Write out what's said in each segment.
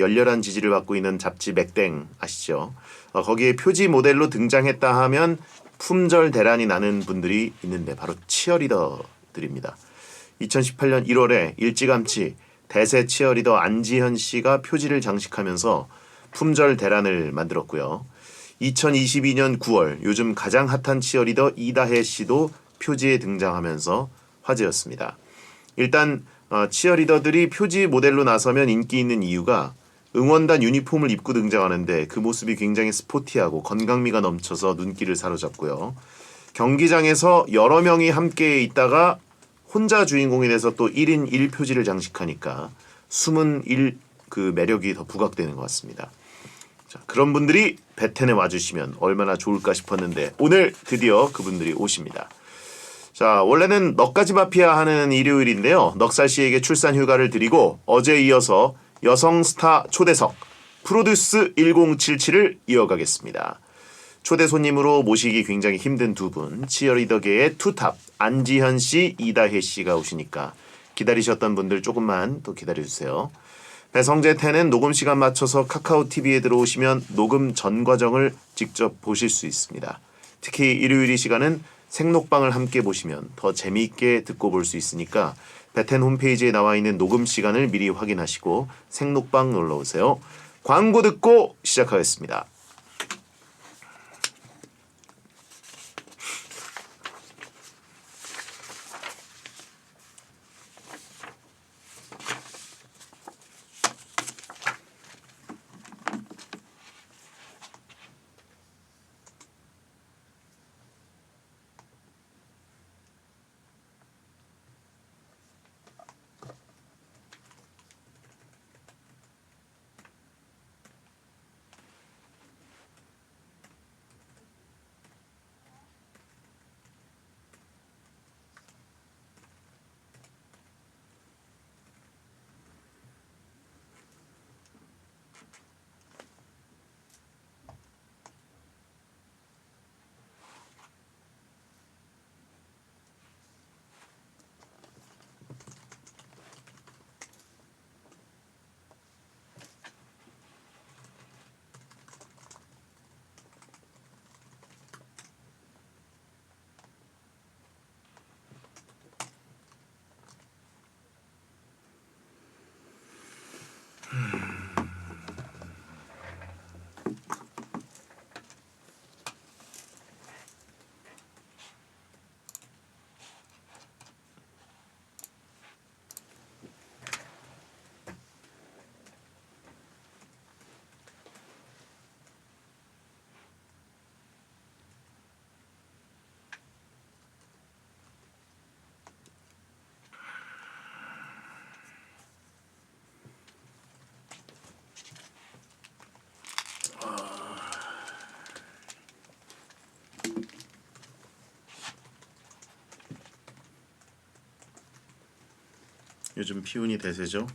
열렬한 지지를 받고 있는 잡지 맥땡 아시죠? 거기에 표지 모델로 등장했다 하면 품절 대란이 나는 분들이 있는데 바로 치어리더들입니다. 2018년 1월에 일찌감치 대세 치어리더 안지현 씨가 표지를 장식하면서 품절 대란을 만들었고요. 2022년 9월 요즘 가장 핫한 치어리더 이다혜 씨도 표지에 등장하면서 화제였습니다. 일단 치어리더들이 표지 모델로 나서면 인기 있는 이유가 응원단 유니폼을 입고 등장하는데 그 모습이 굉장히 스포티하고 건강미가 넘쳐서 눈길을 사로잡고요. 경기장에서 여러 명이 함께 있다가 혼자 주인공이 돼서 또 1인 1표지를 장식하니까 숨은 그 매력이 더 부각되는 것 같습니다. 자, 그런 분들이 베텐에 와주시면 얼마나 좋을까 싶었는데 오늘 드디어 그분들이 오십니다. 자, 원래는 넉가지 마피아 하는 일요일인데요. 넉살 씨에게 출산 휴가를 드리고 어제에 이어서 여성 스타 초대석 프로듀스 1077을 이어가겠습니다. 초대 손님으로 모시기 굉장히 힘든 두 분, 치어리더계의 투탑 안지현 씨, 이다혜 씨가 오시니까 기다리셨던 분들 조금만 또 기다려주세요. 배성재 텐은 녹음 시간 맞춰서 카카오 TV에 들어오시면 녹음 전 과정을 직접 보실 수 있습니다. 특히 일요일 이 시간은 생록방을 함께 보시면 더 재미있게 듣고 볼 수 있으니까 베텐 홈페이지에 나와 있는 녹음 시간을 미리 확인하시고 생록방 놀러오세요. 광고 듣고 시작하겠습니다. 요즘 피운이 대세죠.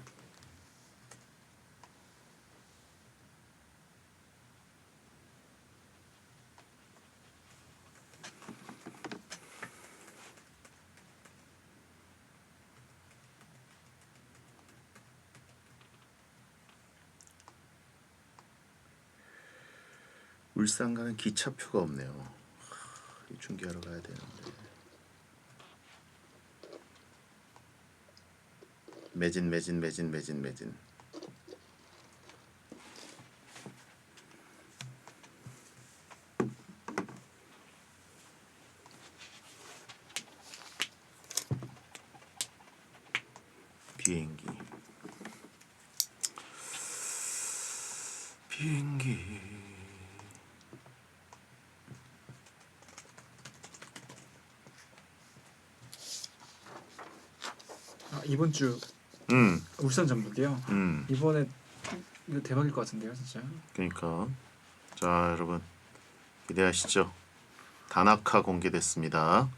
울산 가는 기차표가 없네요. 중계하러 가야 되는데. 매진. 비행기. 이번 주 울산 전북이요. 이번에 이거 대박일 것 같은데요, 진짜. 그러니까 자 여러분 기대하시죠. 다나카 공개됐습니다.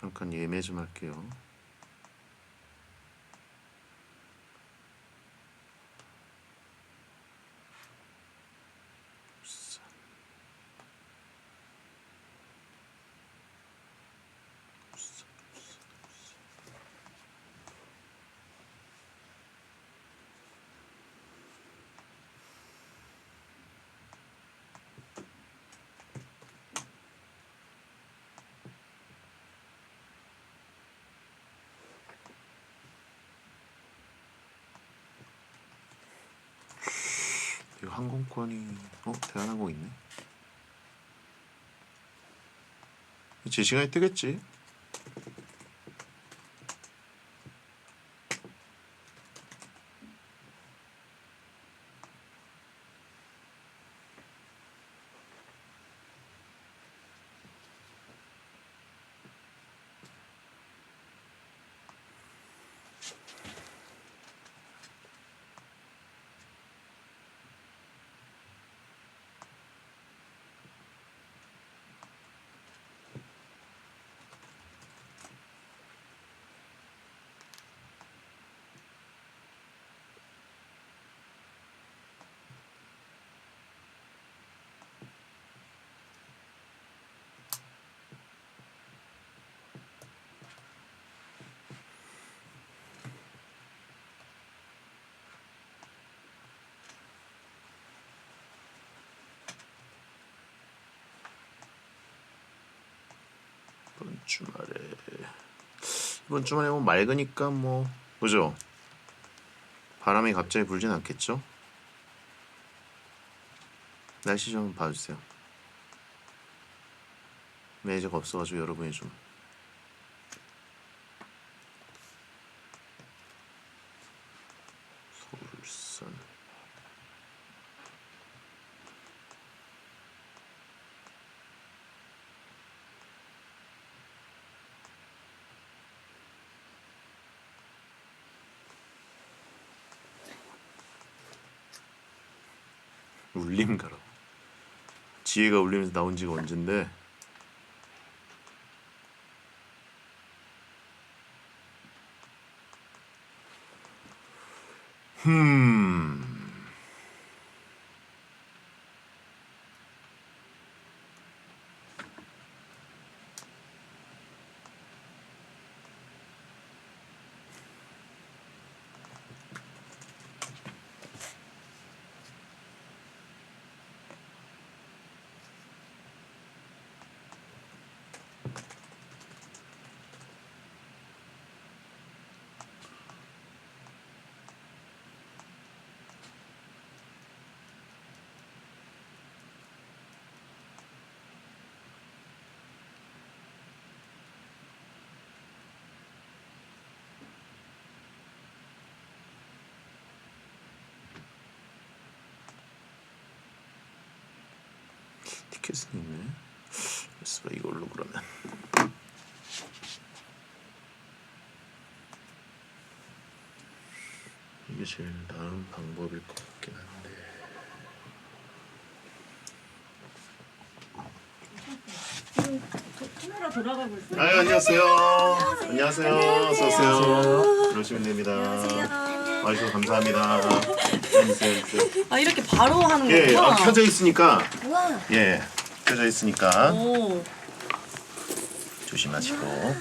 잠깐 예매 좀 할게요. 이거 항공권이 대한항공 있네. 제 시간에 뜨겠지. 이번 주말에 뭐 맑으니까 뭐 그죠? 바람이 갑자기 불진 않겠죠? 날씨 좀 봐주세요. 매니저가 없어가지고 여러분이 좀 서울선 울림 가라. 지혜가 울리면서 나온 지가 언젠데. 티켓은 있네. 그래서 이걸로 그러면 이게 제일 나은 방법일 것 같긴 한데. 카메라 돌아가고 있어요. 아유 안녕하세요. 안녕하세요. 어서 오세요. 들어오시면 됩니다. 와주셔서 감사합니다. 앉으세요. 아 이렇게 바로 하는 예, 거구나. 켜져 있으니까. 우와. 예, 켜져 있으니까 오. 조심하시고.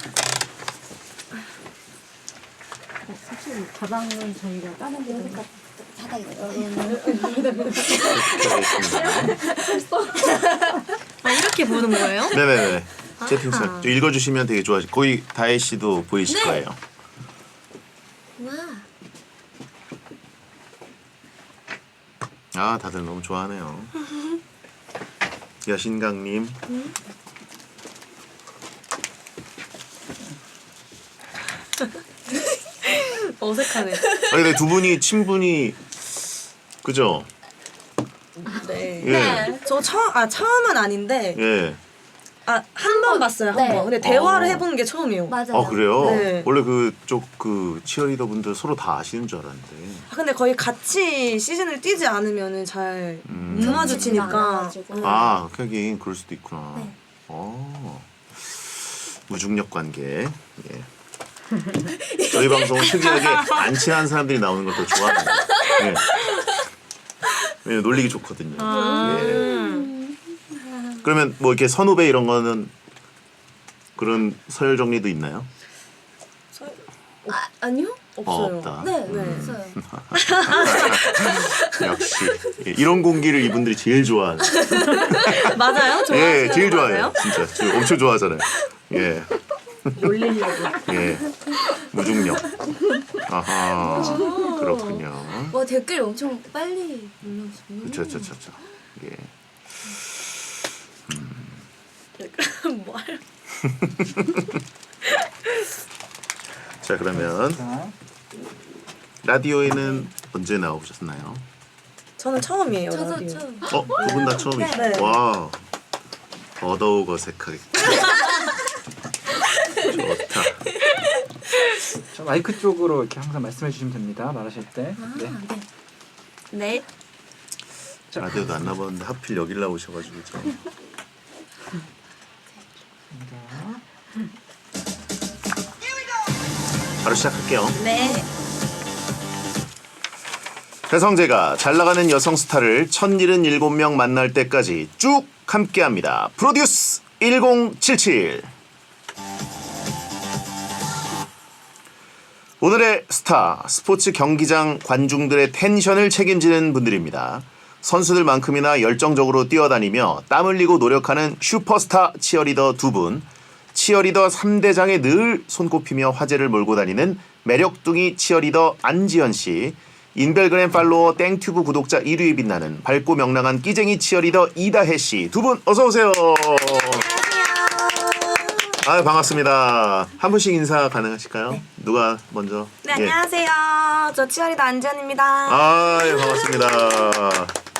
사실 가방은 저희가 다른 데 켜져 있습니다. 아 이렇게 보는 거예요? 네네네. 채팅창 좀 읽어주시면 되게 좋아하실. 거의 다혜 씨도 보이실 네. 거예요. 와. 아 다들 너무 좋아하네요. 여신강님. 어색하네. 아니 근데 두 분이 친분이 그죠? 네. 예. 저 처음은 아닌데 예. 한 번 봤어요. 한 번. 근데 대화를 해본 게 처음이에요. 맞아요. 아 그래요? 네. 원래 그쪽 그 치어리더 분들 서로 다 아시는 줄 알았는데. 근데 거의 같이 시즌을 뛰지 않으면은 잘 못 마주치니까. 안 와가지고. 아 하긴 그럴 수도 있구나. 네. 어. 무중력 관계. 예. 저희 방송은 특이하게 안 친한 사람들이 나오는 걸 더 좋아합니다. 예. 왜냐면 놀리기 좋거든요. 예. 그러면 뭐 이렇게 선후배 이런 거는 그런 서열 정리도 있나요? 아니요? 없어요. 없다. 네, 네. 없어요. 역시 예, 이런 공기를 이분들이 제일 좋아하는. 맞아요? 예, 제일 좋아하시는 거 좋아해요. 맞아요? 진짜 지금 엄청 좋아하잖아요. 예, 놀리려고. 예, 무중력. 아하, 그렇군요. 와 댓글 엄청 빨리 눌러서. 저. 예. 뭐 할? 자 그러면 자, 라디오에는 언제 나오셨나요? 저는 처음이에요. 저도 라디오. 처음. 두 분 다 처음이시죠? 네. 와, 더더욱 어색하게. 좋다. 저 마이크 쪽으로 이렇게 항상 말씀해 주시면 됩니다. 말하실 때. 아, 네. 네. 네. 라디오도 안 나봤는데 하필 여길 나오셔가지고 좀. 바로 시작할게요. 네. 배성재가 잘나가는 여성 스타를 1077명 만날 때까지 쭉 함께합니다. 프로듀스 1077. 오늘의 스타, 스포츠 경기장 관중들의 텐션을 책임지는 분들입니다. 선수들만큼이나 열정적으로 뛰어다니며 땀 흘리고 노력하는 슈퍼스타 치어리더 두 분. 치어리더 3대장에 늘 손꼽히며 화제를 몰고 다니는 매력둥이 치어리더 안지연 씨. 인별그램 팔로워 땡튜브 구독자 1위에 빛나는 밝고 명랑한 끼쟁이 치어리더 이다혜 씨. 두 분 어서 오세요. 아 반갑습니다. 한 분씩 인사 가능하실까요? 네. 누가 먼저? 네, 안녕하세요. 저 치어리더 안지연입니다. 예, 반갑습니다.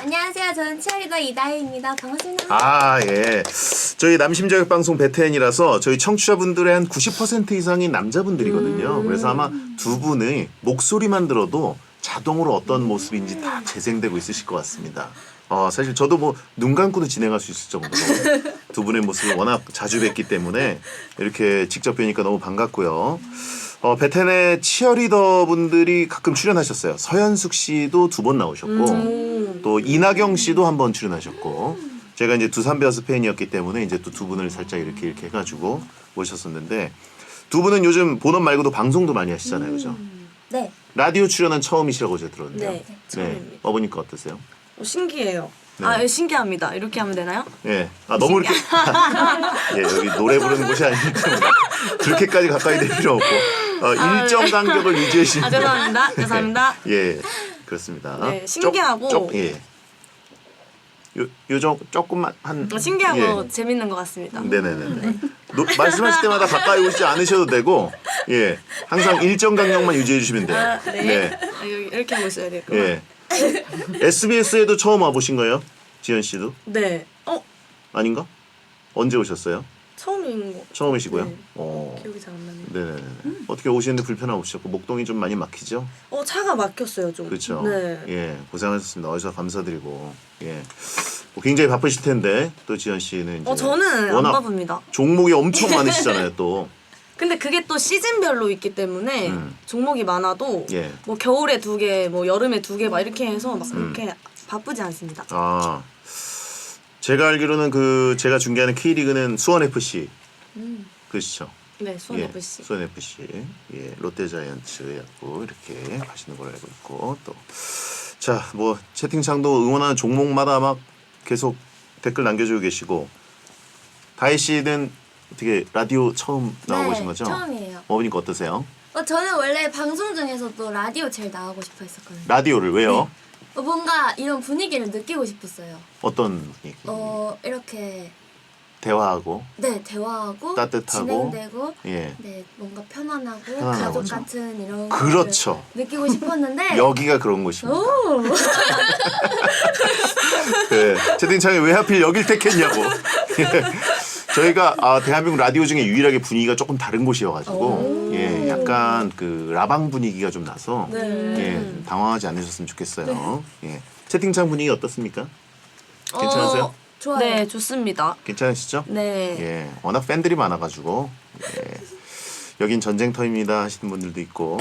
안녕하세요. 저는 치어리더 이다혜입니다. 반갑습니다. 예. 저희 남심저격 방송 베테랑이라서 저희 청취자분들의 한 90% 이상이 남자분들이거든요. 그래서 아마 두 분의 목소리만 들어도 자동으로 어떤 모습인지 다 재생되고 있으실 것 같습니다. 사실 저도 뭐 눈 감고도 진행할 수 있을 정도로 두 분의 모습을 워낙 자주 뵙기 때문에 이렇게 직접 뵈니까 너무 반갑고요. 베텐의 치어리더 분들이 가끔 출연하셨어요. 서현숙 씨도 2번 나오셨고 또 이나경 씨도 한 번 출연하셨고 제가 이제 두산 베어스 팬이었기 때문에 이제 또 두 분을 살짝 이렇게 해가지고 모셨었는데 두 분은 요즘 본업 말고도 방송도 많이 하시잖아요, 그죠? 네. 라디오 출연은 처음이시라고 제가 들었는데요. 네, 처음입니다. 어보니까 어떠세요? 신기해요. 네. 신기합니다. 이렇게 하면 되나요? 예. 너무 이렇게 예, 여기 노래 부르는 곳이 아니기 때문에 그렇게까지 가까이 될 필요 없고 일정 간격을 유지해 주시면 죄송합니다. 죄송합니다. 예. 그렇습니다. 네, 신기하고 예. 요정 조금만 한 신기하고 재밌는 것 같습니다. 네네네. 말씀하실 때마다 가까이 오시지 않으셔도 되고, 예, 항상 일정 간격만 유지해 주시면 돼요. 네. 여기 이렇게 하고 있어야 될까요? 예. SBS에도 처음 와보신 거예요, 지연 씨도? 네. 아닌가? 언제 오셨어요? 처음인 거. 처음이시고요. 네. 기억이 잘 안 나네요. 네네네. 어떻게 오시는데 불편 없으셨고 목동이 좀 많이 막히죠? 차가 막혔어요 좀. 그렇죠. 네. 예, 고생하셨습니다. 어서 감사드리고, 예, 뭐 굉장히 바쁘실 텐데 또 지연 씨는 이제 저는 안 워낙 바쁩니다. 종목이 엄청 많으시잖아요, 또. 근데 그게 또 시즌별로 있기 때문에 종목이 많아도 예. 뭐 겨울에 2개, 뭐 여름에 2개 막 이렇게 해서 막 그렇게 바쁘지 않습니다. 제가 알기로는 제가 중계하는 K리그는 수원 FC 그렇죠. 네, 수원 FC. 수원 FC, 예, 롯데자이언츠였고 이렇게 가시는 걸로 알고 있고 또 자 뭐 채팅창도 응원하는 종목마다 막 계속 댓글 남겨주고 계시고 다혜 씨는 어떻게 라디오 처음 나와보신 거죠? 처음이에요. 어머니까 어떠세요? 저는 원래 방송 중에서도 라디오 제일 나가고 싶어 했었거든요. 라디오를 왜요? 뭔가 이런 분위기를 느끼고 싶었어요. 어떤 얘기? 이렇게 대화하고 대화하고 따뜻하고 진행되고 예. 네, 뭔가 편안하고 편안하고, 가족 그렇죠. 같은 이런 그렇죠. 거를 느끼고 싶었는데 여기가 그런 곳입니다. 오! 네, 채팅창에 왜 하필 여길 택했냐고. 예. 저희가 대한민국 라디오 중에 유일하게 분위기가 조금 다른 곳이어가지고 예, 약간 라방 분위기가 좀 나서 예, 당황하지 않으셨으면 좋겠어요. 예. 채팅창 분위기 어떻습니까? 괜찮으세요? 좋아요. 네, 좋습니다. 괜찮으시죠? 네. 예, 워낙 팬들이 많아가지고 예. 여긴 전쟁터입니다 하시는 분들도 있고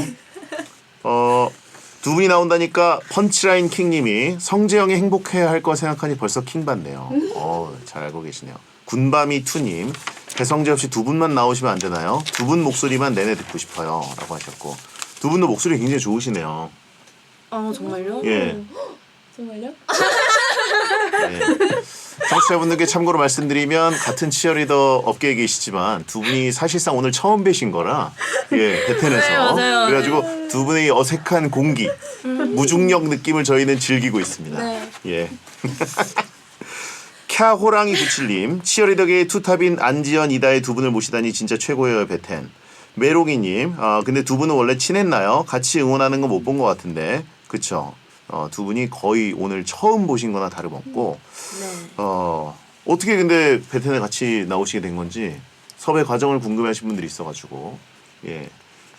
두 분이 나온다니까 펀치라인 킹님이 성재형이 행복해야 할 거 생각하니 벌써 킹 받네요. 잘 알고 계시네요. 군밤이 투님 배성재 없이 두 분만 나오시면 안 되나요? 두 분 목소리만 내내 듣고 싶어요 라고 하셨고 두 분도 목소리 굉장히 좋으시네요. 정말요? 예. 정말요? 예. 청취자분들께 참고로 말씀드리면 같은 치어리더 업계에 계시지만 두 분이 사실상 오늘 처음 뵈신 거라 베텐에서 네, 맞아요. 그래가지고 두 분의 어색한 공기 무중력 느낌을 저희는 즐기고 있습니다. 네. 예. 캬호랑이 97님 치어리더계의 투탑인 안지연 이다의 두 분을 모시다니 진짜 최고예요 베텐. 메롱이님 근데 두 분은 원래 친했나요? 같이 응원하는 거 못 본 것 같은데 그쵸? 두 분이 거의 오늘 처음 보신 거나 다름없고 네. 어떻게 근데 베텐에 같이 나오시게 된 건지 섭외 과정을 궁금해하신 분들이 있어가지고 예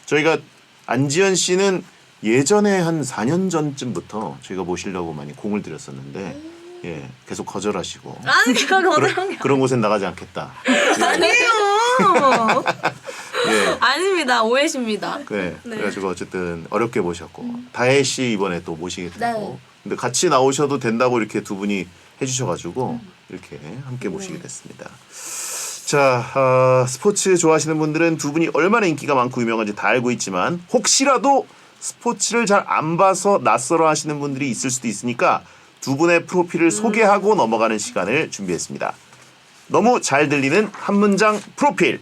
저희가 안지연 씨는 예전에 한 4년 전쯤부터 저희가 모시려고 많이 공을 들였었는데 예 계속 거절하시고 아니, 그런 게 그런 곳엔 나가지 않겠다. 아니에요. 예. 아닙니다. 오해십니다. 네. 네. 그래가지고 어쨌든 어렵게 모셨고 다혜 씨 이번에 또 모시게 되고 네. 근데 같이 나오셔도 된다고 이렇게 두 분이 해주셔가지고 이렇게 함께 모시게 됐습니다. 자 스포츠 좋아하시는 분들은 두 분이 얼마나 인기가 많고 유명한지 다 알고 있지만 혹시라도 스포츠를 잘 안 봐서 낯설어 하시는 분들이 있을 수도 있으니까 두 분의 프로필을 소개하고 넘어가는 시간을 준비했습니다. 너무 잘 들리는 한 문장 프로필.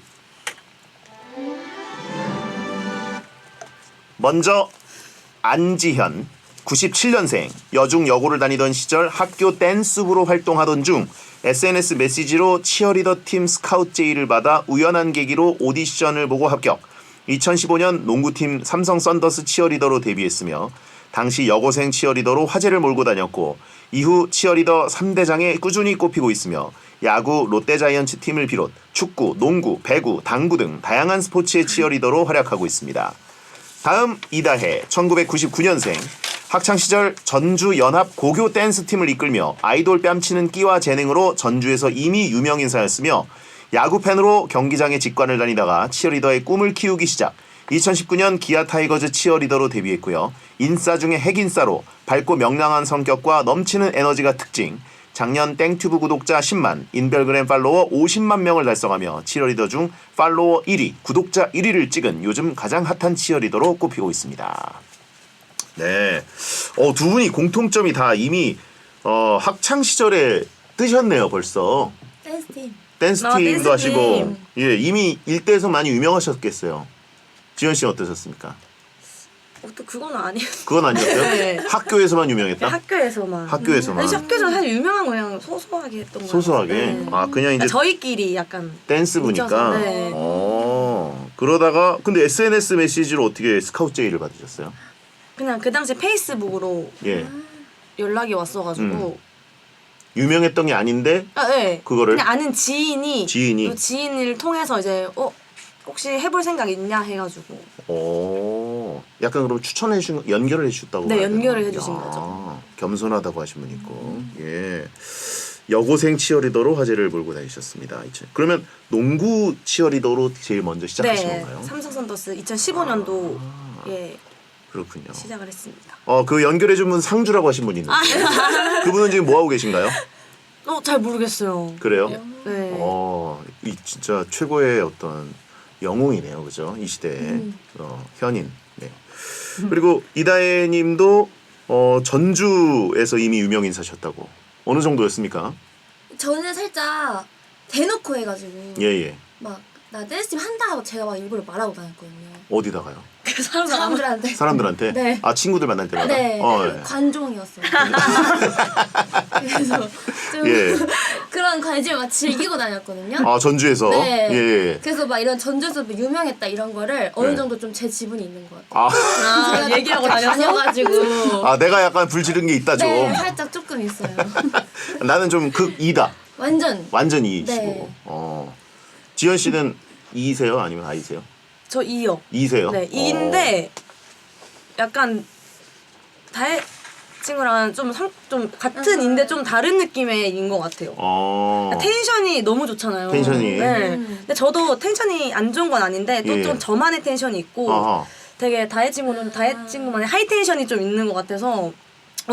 먼저 안지현 97년생 여중 여고를 다니던 시절 학교 댄스부로 활동하던 중 SNS 메시지로 치어리더 팀 스카우트 제의를 받아 우연한 계기로 오디션을 보고 합격. 2015년 농구팀 삼성 썬더스 치어리더로 데뷔했으며 당시 여고생 치어리더로 화제를 몰고 다녔고 이후 치어리더 3대장에 꾸준히 꼽히고 있으며 야구 롯데자이언츠 팀을 비롯 축구, 농구, 배구, 당구 등 다양한 스포츠의 치어리더로 활약하고 있습니다. 다음 이다혜 1999년생 학창시절 전주 연합 고교 댄스팀을 이끌며 아이돌 뺨치는 끼와 재능으로 전주에서 이미 유명인사였으며 야구팬으로 경기장에 직관을 다니다가 치어리더의 꿈을 키우기 시작 2019년 기아 타이거즈 치어리더로 데뷔했고요. 인싸 중에 핵인싸로 밝고 명랑한 성격과 넘치는 에너지가 특징 작년 땡튜브 구독자 10만, 인별그램 팔로워 50만 명을 달성하며 치어리더 중 팔로워 1위, 구독자 1위를 찍은 요즘 가장 핫한 치어리더로 꼽히고 있습니다. 네, 두 분이 공통점이 다 이미 학창 시절에 뜨셨네요 벌써. 댄스팀. 댄스팀도 댄스팀. 하시고 예 이미 일대에서 많이 유명하셨겠어요. 지현 씨 어떠셨습니까? 또 그건 아니에요. 그건 아니었어요? 네. 학교에서만 유명했다? 학교에서만. 학교에서만. 아니, 학교에서 사실 유명한 거 그냥 소소하게 했던 거예요. 소소하게? 네. 아 그냥 이제 저희끼리 약간 댄스 부니까. 뭉쳐서, 네. 그러다가 근데 SNS 메시지로 어떻게 스카우트 제의를 받으셨어요? 그냥 그 당시 페이스북으로 예. 연락이 왔어가지고 유명했던 게 아닌데 네. 그거를 그냥 아는 지인이 지인이? 또 지인을 통해서 이제 혹시 해볼 생각 있냐 해가지고 약간 그럼 추천해 주신 연결을 해 주셨다고. 네, 봐야 되나? 연결을 해주신 야, 거죠. 겸손하다고 하신 분 있고. 예. 여고생 치어리더로 화제를 몰고 다니셨습니다. 그러면 농구 치어리더로 제일 먼저 시작하신 네, 건가요? 삼성 선더스 2015년도 예 그렇군요. 시작을 했습니다. 그 연결해 준 분 상주라고 하신 분이 있는데 그분은 지금 뭐 하고 계신가요? 잘 모르겠어요. 그래요? 네. 이 진짜 최고의 어떤 영웅이네요, 그죠? 이 시대의 현인. 네. 그리고 이다혜 님도 전주에서 이미 유명 인사셨다고. 어느 정도였습니까? 저는 살짝 대놓고 해가지고 예. 막 나 댄스팀 한다 하고 제가 막 일부러 말하고 다녔거든요. 어디다가요? 그 사람들 사람들한테. 사람들한테? 네. 친구들 만날 때마다? 네, 예. 관종이었어요. 그래서 좀 예. 그런 관심을 막 즐기고 다녔거든요. 전주에서? 네. 예. 그래서 막 이런 전주에서 뭐 유명했다 이런 거를 어느 네. 정도 좀 제 지분이 있는 것 같아요. 제가 얘기하고 좀 다녀가지고. 내가 약간 불지른 게 있다 좀. 네, 살짝 조금 있어요. 나는 좀 극이다. 완전. 완전 이시고. 네. 지현 씨는 이세요? 아니면 아이세요? 저 2요. 이세요? 네, 2인데 약간 친구랑 좀 같은 인데 좀 다른 느낌의 인 것 같아요. 텐션이 너무 좋잖아요. 텐션이. 네. 근데 저도 텐션이 안 좋은 건 아닌데 또 좀 저만의 텐션이 있고 아하. 되게 다혜 친구만의 하이 텐션이 좀 있는 것 같아서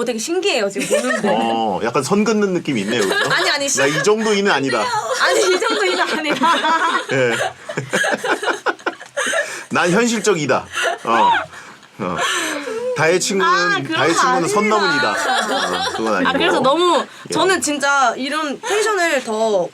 되게 신기해요 지금 보는데. 약간 선 긋는 느낌이 있네요. 그죠? 아니 나 이 정도인은 아니다. 아니 이 정도는 아니라. 예. 난 현실적이다. 다혜 친구는 선 넘은이다. 그건 아니고. 그래서 너무 저는 진짜 이런 텐션을 더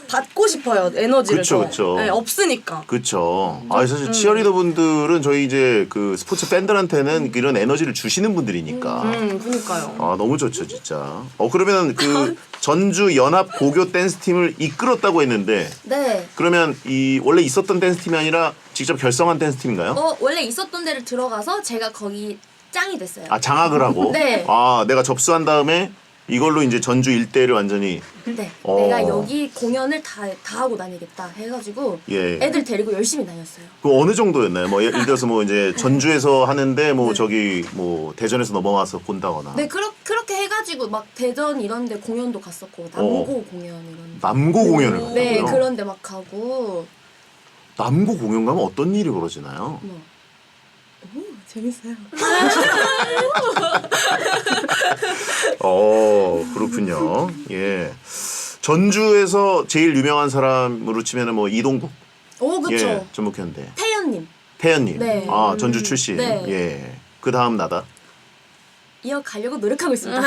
받고 싶어요. 에너지를 그쵸, 더. 그쵸. 네, 없으니까. 그렇죠. 사실 치어리더 분들은 저희 이제 그 스포츠 팬들한테는 이런 에너지를 주시는 분들이니까. 그니까요. 너무 좋죠, 진짜. 그러면 그 전주 연합 고교 댄스 팀을 이끌었다고 했는데, 네. 그러면 이 원래 있었던 댄스 팀이 아니라 직접 결성한 댄스 팀인가요? 원래 있었던 데를 들어가서 제가 거기 짱이 됐어요. 장악을 하고. 네. 내가 접수한 다음에 이걸로 이제 전주 일대를 완전히. 네. 내가 여기 공연을 다 하고 다니겠다 해가지고 예. 애들 데리고 열심히 다녔어요. 그 어느 정도였나요? 뭐 예를 들어서 뭐 이제 전주에서 하는데 뭐 저기 뭐 대전에서 넘어와서 본다거나. 네, 그렇게 해가지고 막 대전 이런데 공연도 갔었고 남고 공연 이런. 남고 공연을 갔다고요? 네, 그런데 막 가고. 남고 공연 가면 어떤 일이 벌어지나요? 재밌어요. 그렇군요. 예. 전주에서 제일 유명한 사람으로 치면은 뭐 이동국. 그쵸. 예, 전북현대. 태연님 태연님. 네. 전주 출신. 네. 예. 그 다음 나다. 이어가려고 노력하고 있습니다.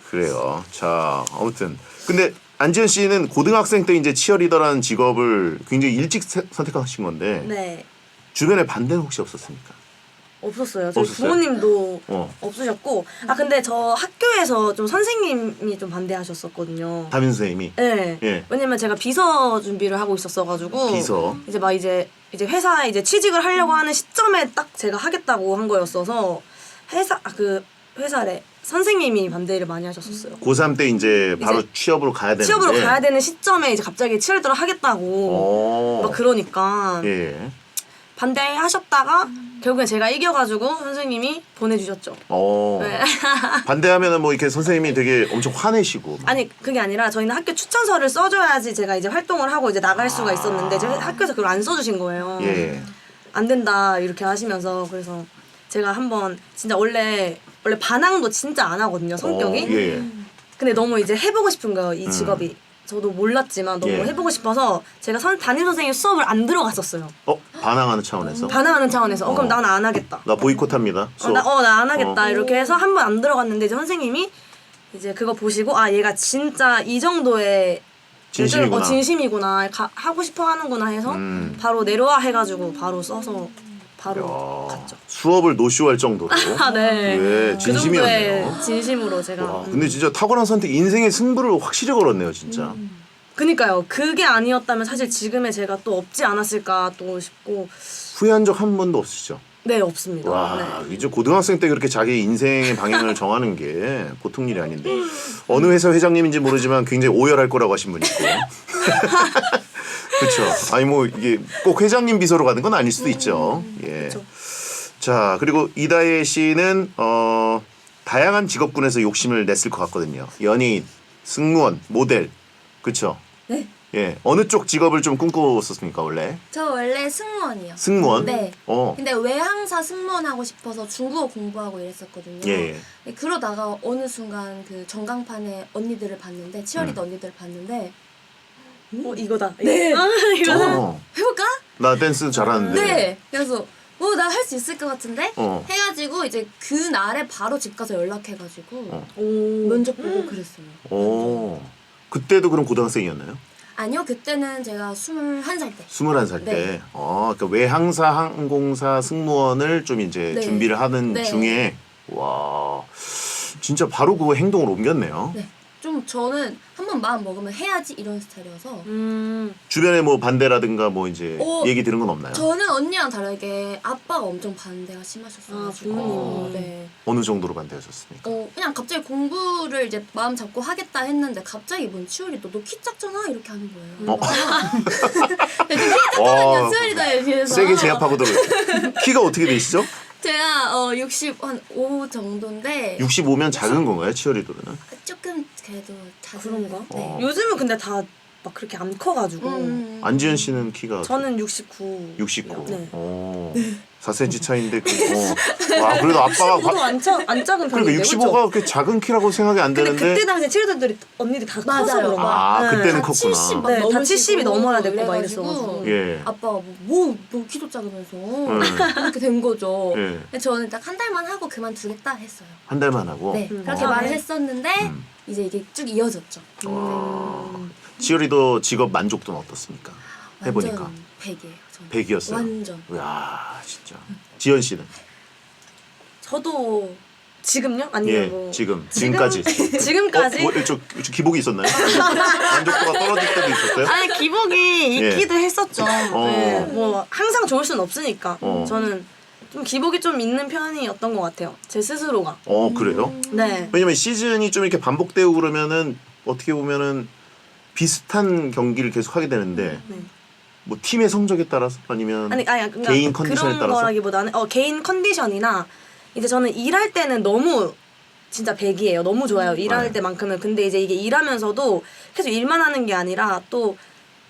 그래요. 자, 아무튼. 근데 안지현 씨는 고등학생 때 이제 치어리더라는 직업을 굉장히 일찍 선택하신 건데. 네. 주변에 반대는 혹시 없었습니까? 없었어요. 저희 없었어요? 부모님도 없으셨고. 근데 저 학교에서 좀 선생님이 좀 반대하셨었거든요. 담임 선생님이. 네. 예. 왜냐면 제가 비서 준비를 하고 있었어가지고. 비서. 이제 막 이제 회사에 이제 취직을 하려고 하는 시점에 딱 제가 하겠다고 한 거였어서 회사래 선생님이 반대를 많이 하셨었어요. 고3 때 이제 바로 이제 취업으로 가야 되는데. 취업으로 가야 되는 시점에 이제 갑자기 치어리더를 하겠다고 막 그러니까 예. 반대하셨다가 결국엔 제가 이겨가지고 선생님이 보내주셨죠. 네. 반대하면은 뭐 이렇게 선생님이 되게 엄청 화내시고. 아니 그게 아니라 저희는 학교 추천서를 써줘야지 제가 이제 활동을 하고 이제 나갈 수가 있었는데 저희 학교에서 그걸 안 써주신 거예요. 예. 안 된다 이렇게 하시면서 그래서 제가 한번 진짜 원래 반항도 진짜 안 하거든요 성격이. 예. 근데 너무 이제 해보고 싶은 거예요 이 직업이. 저도 몰랐지만 너무 해보고 싶어서 제가 담임 선생님 수업을 안 들어갔었어요. 반항하는 차원에서. 반항하는 차원에서. 그럼 나는 안 하겠다. 나 보이콧합니다. 수업. 나 안 하겠다 이렇게 해서 한 번 안 들어갔는데 이제 선생님이 이제 그거 보시고 얘가 진짜 이 정도의 진심이구나. 진심이구나 하고 싶어 하는구나 해서 바로 내려와 해가지고 바로 써서 바로 갔죠. 수업을 노쇼할 정도로. 네. 예, 그 진심이었네요. 정도의 진심으로 제가. 와, 근데 진짜 탁월한 선택, 인생의 승부를 확실히 걸었네요, 진짜. 그니까요. 그게 아니었다면 사실 지금의 제가 또 없지 않았을까 또 싶고. 후회한 적 한 번도 없으시죠? 네, 없습니다. 와, 네. 이제 고등학생 때 그렇게 자기 인생의 방향을 정하는 게 보통 일이 아닌데 어느 회사 회장님인지 모르지만 굉장히 오열할 거라고 하신 분이 있고. 그렇죠. 아니 뭐 이게 꼭 회장님 비서로 가는 건 아닐 수도 있죠. 예. 그쵸. 자, 그리고 이다혜 씨는 다양한 직업군에서 욕심을 냈을 것 같거든요. 연예인, 승무원, 모델, 그렇죠. 네. 예, 어느 쪽 직업을 좀 꿈꿔왔었습니까 원래? 저 원래 승무원이요. 승무원? 네. 어. 근데 외항사 승무원 하고 싶어서 중국어 공부하고 이랬었거든요. 예. 근데 그러다가 어느 순간 그 전광판에 언니들을 봤는데 치어리더 언니들을 봤는데 이거다. 네. 이거다. 해볼까? 나 댄스 잘하는데. 네. 그래서 나 할 수 있을 것 같은데 해가지고 이제 그 날에 바로 집 가서 연락해가지고 면접 보고 그랬어요. 오. 그때도 그럼 고등학생이었나요? 아니요, 그때는 제가 21살 때. 21살 때. 네. 그러니까 외항사 항공사 승무원을 좀 이제 네. 준비를 하는 네. 중에 와. 진짜 바로 그 행동으로 옮겼네요. 네. 좀 저는 한번 마음 먹으면 해야지 이런 스타일이어서 주변에 뭐 반대라든가 뭐 이제 얘기 들은 건 없나요? 저는 언니랑 다르게 아빠가 엄청 반대가 심하셨어요. 부모님이. 네. 어느 정도로 반대하셨습니까? 그냥 갑자기 공부를 이제 마음 잡고 하겠다 했는데 갑자기 뭔 치어리더 너 키 작잖아 이렇게 하는 거예요. 근데 키 작거든요 치어리더에 비해서. 세게 제압하고 들어요. 키가 어떻게 되시죠? 제가 65 정도인데 65면 작은 건가요, 치어리더는? 조금 그래도 자주 그런가? 네. 요즘은 근데 다 막 그렇게 안 커가지고 안지은 씨는 키가 저는 69. 69. 네. 4cm 차인데 와 그래도 아빠가 저도 안 작은 그러니까 편인데 65가 그렇게 작은 키라고 생각이 안 근데 되는데 그때 당시에 치료자들이 언니들 다 커서 맞아요. 그런가? 그때는 다 컸구나. 70 막 네, 다 넘으시고 70이 넘어야 되고 막 이래가지고 이랬어가지고. 예. 아빠가 뭐 키도 작으면서 이렇게 된 거죠. 예. 근데 저는 딱 한 달만 하고 그만두겠다 했어요. 한 달만 하고. 네, 그렇게 아, 말을 네. 했었는데 이제 이게 쭉 이어졌죠. 치어리더 직업 만족도는 어떻습니까? 해보니까 완전 100이에요. 저는. 100이었어요. 완전. 이야 진짜. 지연 씨는? 저도 지금요? 아니면 예, 뭐 지금까지. 지금까지? 뭐, 좀 기복이 있었나요? 만족도가 떨어질 때도 있었어요? 아니 기복이 예. 있기도 했었죠. 네, 뭐 항상 좋을 수는 없으니까. 저는 좀 기복이 좀 있는 편이었던 것 같아요. 제 스스로가. 그래요? 네. 왜냐면 시즌이 좀 이렇게 반복되고 그러면은 어떻게 보면은 비슷한 경기를 계속 하게 되는데 네. 뭐 팀의 성적에 따라서 아니면 아니 그러니까 개인 컨디션에 그런 따라서 거라기보다는 개인 컨디션이나 이제 저는 일할 때는 너무 진짜 100이에요. 너무 좋아요. 일할 네. 때만큼은. 근데 이제 이게 일하면서도 계속 일만 하는 게 아니라 또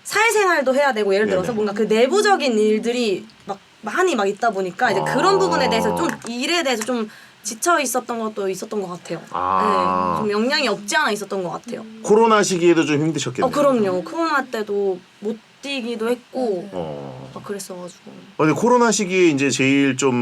사회생활도 해야 되고 예를 들어서 네네. 뭔가 그 내부적인 일들이 막 많이 막 있다 보니까 이제 그런 부분에 대해서 좀 일에 대해서 좀 지쳐 있었던 것도 있었던 것 같아요. 네, 좀 영향이 없지 않아 있었던 것 같아요. 코로나 시기에도 좀 힘드셨겠네요. 그럼요. 코로나 때도 못 뛰기도 했고 어. 막 그랬어가지고. 근데 코로나 시기에 이제 제일 좀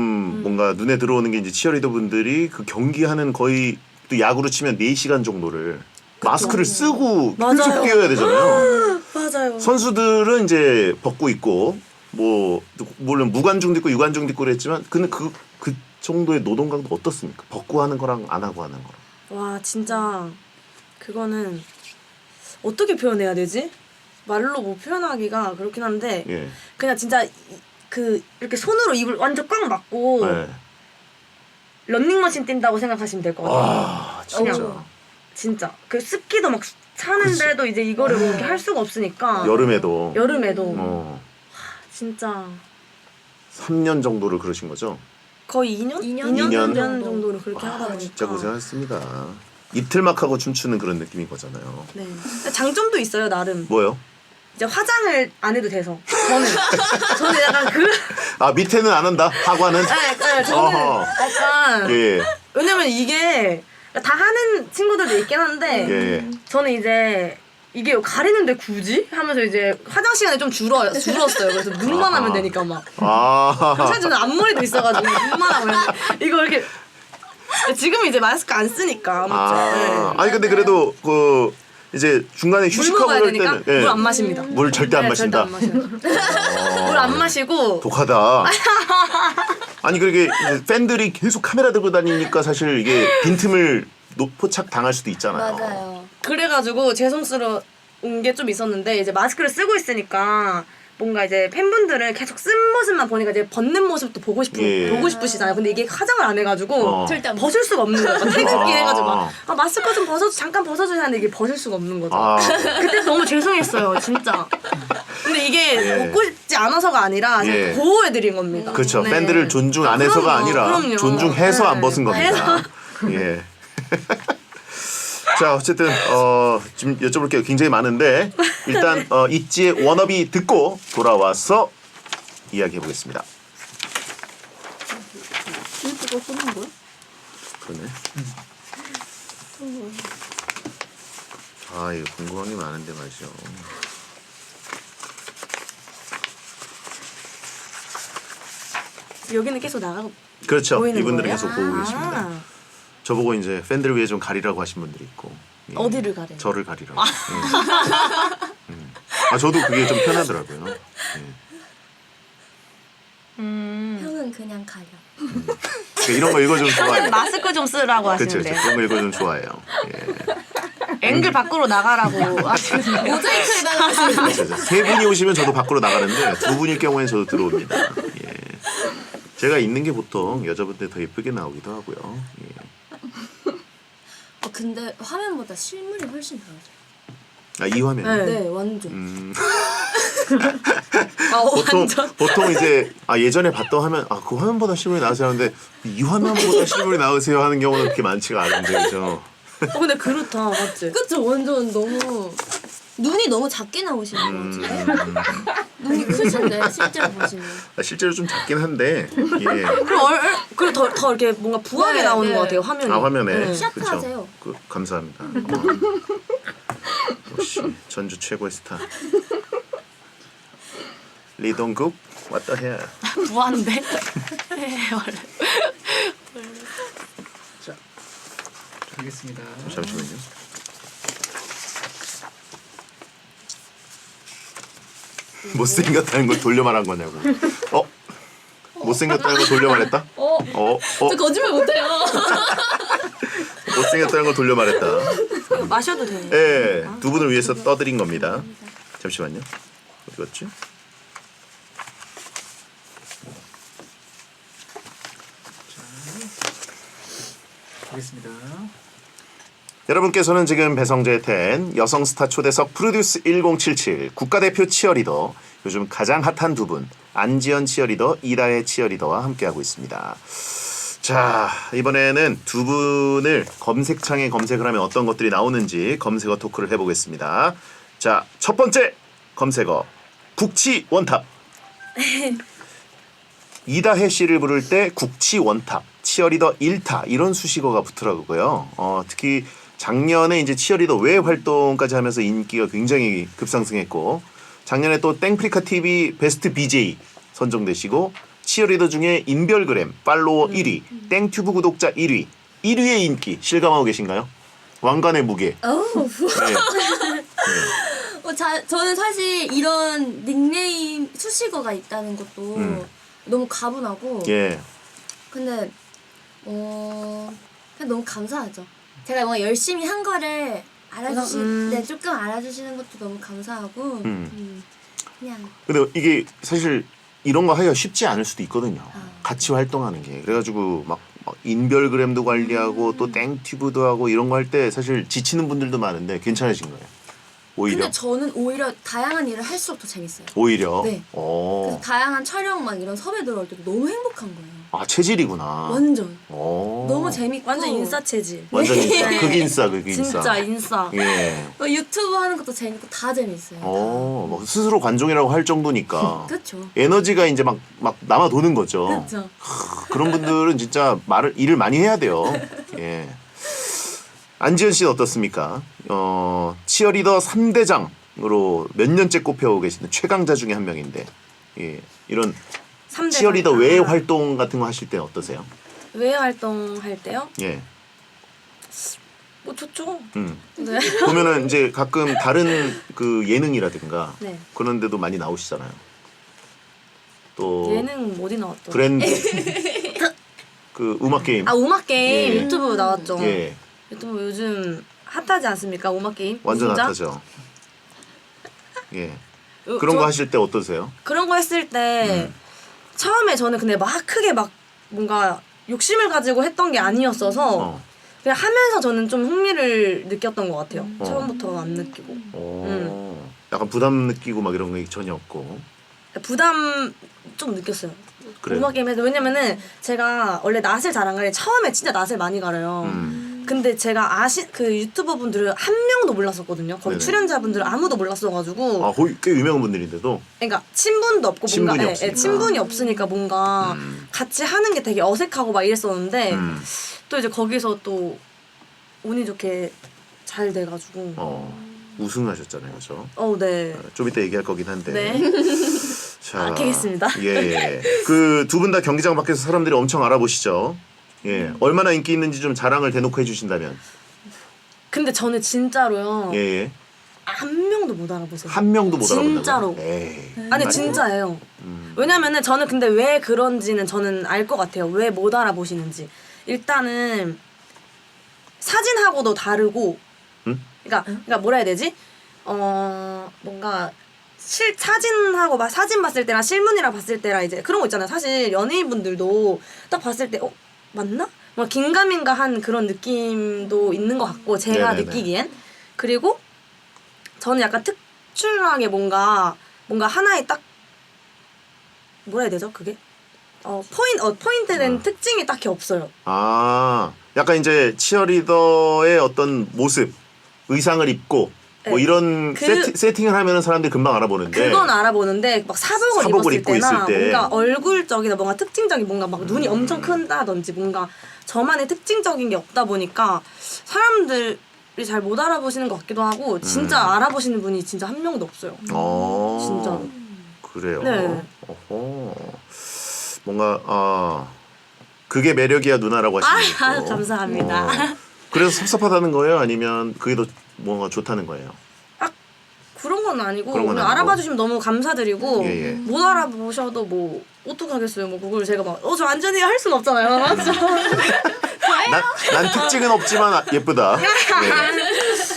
뭔가 눈에 들어오는 게 이제 치어리더 분들이 그 경기하는 거의 또 야구로 치면 4시간 정도를 마스크를 쓰고 계속 맞아요. 뛰어야 되잖아요. 맞아요. 선수들은 이제 벗고 있고 뭐 물론 무관중도 있고 유관중도 있고 그랬지만 근데 그 정도의 노동 강도 어떻습니까? 벗고 하는 거랑 안 하고 하는 거랑. 와 진짜 그거는 어떻게 표현해야 되지? 말로 뭐 표현하기가 그렇긴 한데 예. 그냥 진짜 이렇게 손으로 입을 완전 꽉 막고 네. 런닝머신 뛴다고 생각하시면 될 것 같아요. 아 진짜. 그냥 진짜 그 습기도 막 차는데도 이제 이거를 뭐 이렇게 할 수가 없으니까 여름에도. 여름에도 진짜 3년 정도를 그러신 거죠? 거의 2년? 2년 2년 정도를 그렇게 하다 보니까 진짜 고생하셨습니다. 이틀막 하고 춤추는 그런 느낌인 거잖아요. 네. 장점도 있어요 나름. 뭐요? 이제 화장을 안 해도 돼서 저는 약간 밑에는 안 한다. 하관은. 네, 저는 어허. 약간 예. 왜냐면 이게 다 하는 친구들도 있긴 한데 예. 저는 이제 이게 가리는데 굳이? 하면서 이제 화장 시간이 좀 줄었어요. 그래서 눈만 하면 되니까 막. 사실 저는 앞머리도 있어가지고 눈만 하면 이거 이렇게 지금은 이제 마스크 안 쓰니까 맞죠? 네. 아니 근데 그래도 그 이제 중간에 물 휴식하고 먹어야 그럴 되니까 때는 물 안 마십니다. 물 절대 안 네, 마신다. 물 안 마시고 독하다. 아니 그렇게 이제 팬들이 계속 카메라 들고 다니니까 사실 이게 빈틈을 포착 당할 수도 있잖아요. 맞아요. 그래가지고 죄송스러운 게 좀 있었는데 이제 마스크를 쓰고 있으니까 뭔가 이제 팬분들은 계속 쓴 모습만 보니까 이제 벗는 모습도 보고 싶으시잖아요. 근데 이게 화장을 안 해가지고 절대 안 벗을 수가 없는 거예요. 퇴근길 해가지고 막 마스크 좀 잠깐 벗어주세요 하는데 이게 벗을 수가 없는 거죠. 그때 너무 죄송했어요, 진짜. 근데 이게 벗고 싶지 않아서가 아니라 제가 보호해드린 겁니다. 그렇죠. 네. 팬들을 존중 안 해서가 아니라 그럼요. 존중해서 안 네. 벗은 겁니다. 예. 자 어쨌든 지금 여쭤볼 게 굉장히 많은데 일단 있지의 워너비 듣고 돌아와서 이야기해 보겠습니다. 이거 쓰는 거야? 그러네. 이거 궁금한 게 많은데 말이죠. 여기는 계속 나가고 그렇죠. 보이는 이분들은 거예요? 계속 보고 계십니다. 저보고 이제 팬들을 위해 좀 가리라고 하신 분들이 있고. 예. 어디를 가래요? 저를 가리라고. 저도 그게 좀 편하더라고요. 예. 형은 그냥 가려. 그러니까 이런 거 읽어주면 좋아해요. 마스크 좀 쓰라고 그렇죠. 하시는데 그런 거 읽어주면 좋아해요. 예. 앵글 밖으로 나가라고 하시는데 모자이크 해달라고 그렇죠. 세 분이 오시면 저도 밖으로 나가는데 두 분일 경우에는 저도 들어옵니다. 예. 제가 있는 게 보통 여자분들 더 예쁘게 나오기도 하고요. 예. 근데 화면보다 실물이 훨씬 다르죠. 이 화면. 네. 네, 완전. 보통 이제 예전에 봤던 화면 그 화면보다 실물이 나으세요 하는데 이 화면보다 실물이 나으세요 하는 경우는 그렇게 많지가 않은데 그죠? 근데 그렇다 맞지? 그쵸 완전 너무 눈이 너무 작게 나오시는 것 같은데 눈이 크신데 실제로 보시면 실제로 좀 작긴 한데 예. 그리고 더 이렇게 뭔가 부하게 네, 나오는 네. 것 같아요 화면이. 화면에 네. 샤프하세요. 감사합니다. 역시 전주 최고의 스타 리동국 왔다 해. 부한데? 네, 원래. 자, 알겠습니다. 잠시만요. 못생겼다는 걸 돌려 말한 거냐고. 못생겼다는 걸 돌려 말했다? 저 거짓말 못해요. 못생겼다는 걸 돌려 말했다. 마셔도 돼요. 예, 두 분을 위해서 떠드린 겁니다. 잠시만요. 어디 갔지? 알겠습니다. 여러분께서는 지금 배성재의 텐 여성 스타 초대석 프로듀스 1077 국가대표 치어리더 요즘 가장 핫한 두 분 안지연 치어리더 이다혜 치어리더와 함께하고 있습니다. 자 이번에는 두 분을 검색창에 검색을 하면 어떤 것들이 나오는지 검색어 토크를 해보겠습니다. 자 첫 번째 검색어 국치 원탑 이다혜 씨를 부를 때 국치 원탑 치어리더 1타 이런 수식어가 붙더라고요. 특히 작년에 이제 치어리더 외 활동까지 하면서 인기가 굉장히 급상승했고 작년에 또 땡프리카 TV 베스트 BJ 선정되시고 치어리더 중에 인별그램 팔로워 1위, 땡튜브 구독자 1위, 1위의 인기 실감하고 계신가요? 왕관의 무게. 저는 사실 이런 닉네임 수식어가 있다는 것도 너무 가분하고 예. 근데 그냥 너무 감사하죠. 제가 뭔가 열심히 한 거를 조금 알아주시는 것도 너무 감사하고 그냥 근데 이게 사실 이런 거 하기가 쉽지 않을 수도 있거든요. 같이 활동하는 게. 그래가지고 막 인별그램도 관리하고 또 땡튜브도 하고 이런 거 할 때 사실 지치는 분들도 많은데 괜찮으신 거예요? 오히려? 근데 저는 오히려 다양한 일을 할수록 더 재밌어요. 오히려? 네. 그래서 다양한 촬영 막 이런 섭외 들어올 때도 너무 행복한 거예요. 체질이구나. 완전. 너무 재밌고 완전 인싸 체질. 완전 인싸. 극인싸. 진짜 인싸. 예. 유튜브 하는 것도 재밌고 다 재밌어요. 뭐 스스로 관종이라고 할 정도니까. 그렇죠. 에너지가 이제 막 남아 도는 거죠. 그렇죠. 그런 분들은 진짜 일을 많이 해야 돼요. 예. 안지연 씨는 어떻습니까? 치어리더 3대장으로 몇 년째 꼽혀오고 계시는 최강자 중에 한 명인데, 예. 이런 3대장. 치어리더 외 활동 같은 거 하실 때 어떠세요? 외 활동할 때요? 예. 뭐 좋죠. 네. 보면은 이제 가끔 다른 그 예능이라든가 네. 그런 데도 많이 나오시잖아요. 또 예능 어디 나왔죠? 브랜드 그 음악 게임. 음악 게임 예. 유튜브 나왔죠. 예. 유튜브 요즘 핫하지 않습니까? 음악 게임? 완전 진짜? 핫하죠. 예. 그런 거 하실 때 어떠세요? 그런 거 했을 때 처음에 저는 근데 막 크게 막 뭔가 욕심을 가지고 했던 게 아니었어서 그냥 하면서 저는 좀 흥미를 느꼈던 것 같아요. 처음부터 안 느끼고. 약간 부담 느끼고 막 이런 거 전혀 없고. 부담 좀 느꼈어요. 그래요? 음악 게임에서. 왜냐면은 제가 원래 낯을 잘 안 가려. 처음에 진짜 낯을 많이 가려요. 근데 제가 그 유튜버 분들을 한 명도 몰랐었거든요. 거기 네네. 출연자분들은 아무도 몰랐어가지고. 거의 꽤 유명한 분들인데도. 그러니까 친분도 없고 친분이 뭔가 없으니까. 친분이 없으니까 뭔가 같이 하는 게 되게 어색하고 막 이랬었는데 또 이제 거기서 또 운이 좋게 잘 돼가지고. 우승하셨잖아요, 그렇죠? 네. 좀 이따 얘기할 거긴 한데. 네. 자, 캐겠습니다. 예. 그 두 분 다 경기장 밖에서 사람들이 엄청 알아보시죠. 예. 얼마나 인기 있는지 좀 자랑을 대놓고 해주신다면. 근데 저는 진짜로요. 예. 한 명도 못 알아보세요. 한 명도 못 알아본다고. 진짜로. 에이. 아니 진짜예요. 왜냐면은 저는 근데 왜 그런지는 저는 알 것 같아요. 왜 못 알아보시는지. 일단은 사진하고도 다르고. 그러니까 뭐라 해야 되지? 뭔가 사진하고 막 사진 봤을 때랑 실물이랑 봤을 때랑 이제 그런 거 있잖아요. 사실 연예인분들도 딱 봤을 때 맞나? 뭐 긴가민가한 그런 느낌도 있는 것 같고 제가 네네네. 느끼기엔. 그리고 저는 약간 특출나게 뭔가 뭔가 하나의 딱 뭐라 해야 되죠 그게? 포인트된 특징이 딱히 없어요. 아, 약간 이제 치어리더의 어떤 모습, 의상을 입고 뭐 네. 이런 세팅을 하면은 사람들이 금방 알아보는데. 그건 알아보는데 막 사복을 사복을 입었을 입고 때나 있을 때. 뭔가 얼굴적이나 뭔가 특징적인 뭔가 막 눈이 엄청 큰다든지 뭔가 저만의 특징적인 게 없다 보니까 사람들이 잘 못 알아보시는 것 같기도 하고 진짜 알아보시는 분이 진짜 한 명도 없어요. 진짜로. 그래요. 네. 어허. 뭔가 그게 매력이야 누나라고 하시는 거. 감사합니다. 그래서 섭섭하다는 거예요? 아니면 그게 더 뭔가 좋다는 거예요? 그런 건 아니고 그런 건 그냥 아니고. 알아봐 주시면 너무 감사드리고 예, 예. 못 알아보셔도 뭐 어떡하겠어요. 뭐 그걸 제가 막 저 안전히 할 순 없잖아요. 맞죠? 난 특징은 없지만 예쁘다. 네.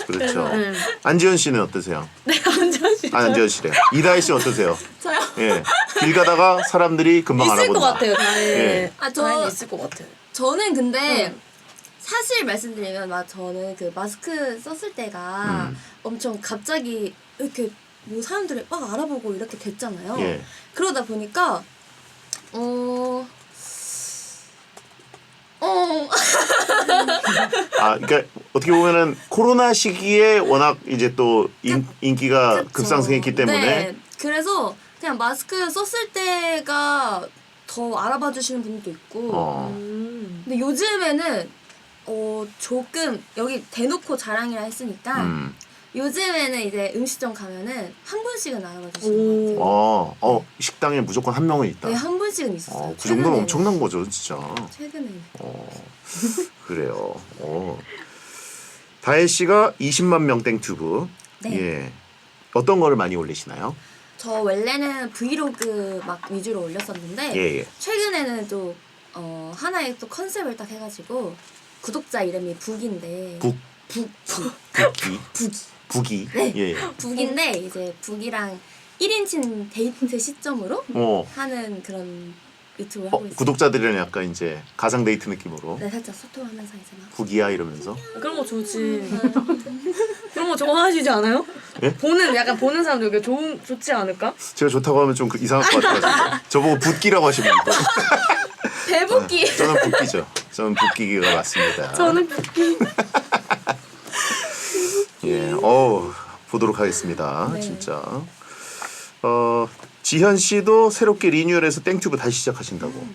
그렇죠. 네. 안지현 씨는 어떠세요? 네, 안전 씨. 안지현 씨래. 이다혜 씨 어떠세요? 저요? 예. 길 가다가 사람들이 금방 있을 알아본다. 것 같아요. 다행히. 예. 다행히 있을 것 같아요. 저는 근데 사실 말씀드리면 저는 그 마스크 썼을 때가 엄청 갑자기 이렇게 뭐 사람들이 막 알아보고 이렇게 됐잖아요. 예. 그러다 보니까 그러니까 어떻게 보면은 코로나 시기에 워낙 이제 또 인기가 그쵸. 급상승했기 때문에 네. 그래서 그냥 마스크 썼을 때가 더 알아봐 주시는 분도 있고 근데 요즘에는 조금 여기 대놓고 자랑이라 했으니까 요즘에는 이제 음식점 가면은 한 분씩은 알아봐 주시는 것 같아요. 식당에 무조건 한 명은 있다. 네, 한 분씩은 있었어요. 그 정도는 엄청난 거죠, 진짜. 최근에는. 그래요. 다혜 씨가 20만 명 땡튜브. 네. 예. 어떤 거를 많이 올리시나요? 저 원래는 브이로그 막 위주로 올렸었는데 예. 최근에는 또 하나의 또 컨셉을 딱 해가지고 구독자 이름이 북인데 북이. 네. 예. 북인데 이제 북이랑 1인칭 데이트 시점으로 하는 그런 유튜브를 하고 있어요. 구독자들이랑 약간 이제 가상 데이트 느낌으로. 네, 살짝 소통하면서 이제 막 북이야 이러면서. 그런 거 좋지. 그런 거 좋아하시지 않아요? 예? 약간 보는 사람도 이게 좋지 않을까? 제가 좋다고 하면 좀 이상할 것 같아요. 저보고 붓기라고 하시면 배붓기. 저는 붓기죠. 저는 붓기가 맞습니다. 저는 붓기. 예, 보도록 하겠습니다. 네. 진짜. 지현 씨도 새롭게 리뉴얼해서 땡튜브 다시 시작하신다고.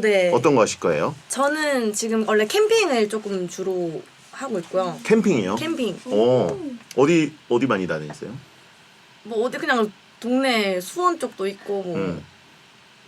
네. 어떤 거 하실 거예요? 저는 지금 원래 캠핑을 조금 주로 하고 있고요. 캠핑이요? 캠핑. 어디 많이 다니세요? 뭐 어디 그냥 동네 수원 쪽도 있고 뭐.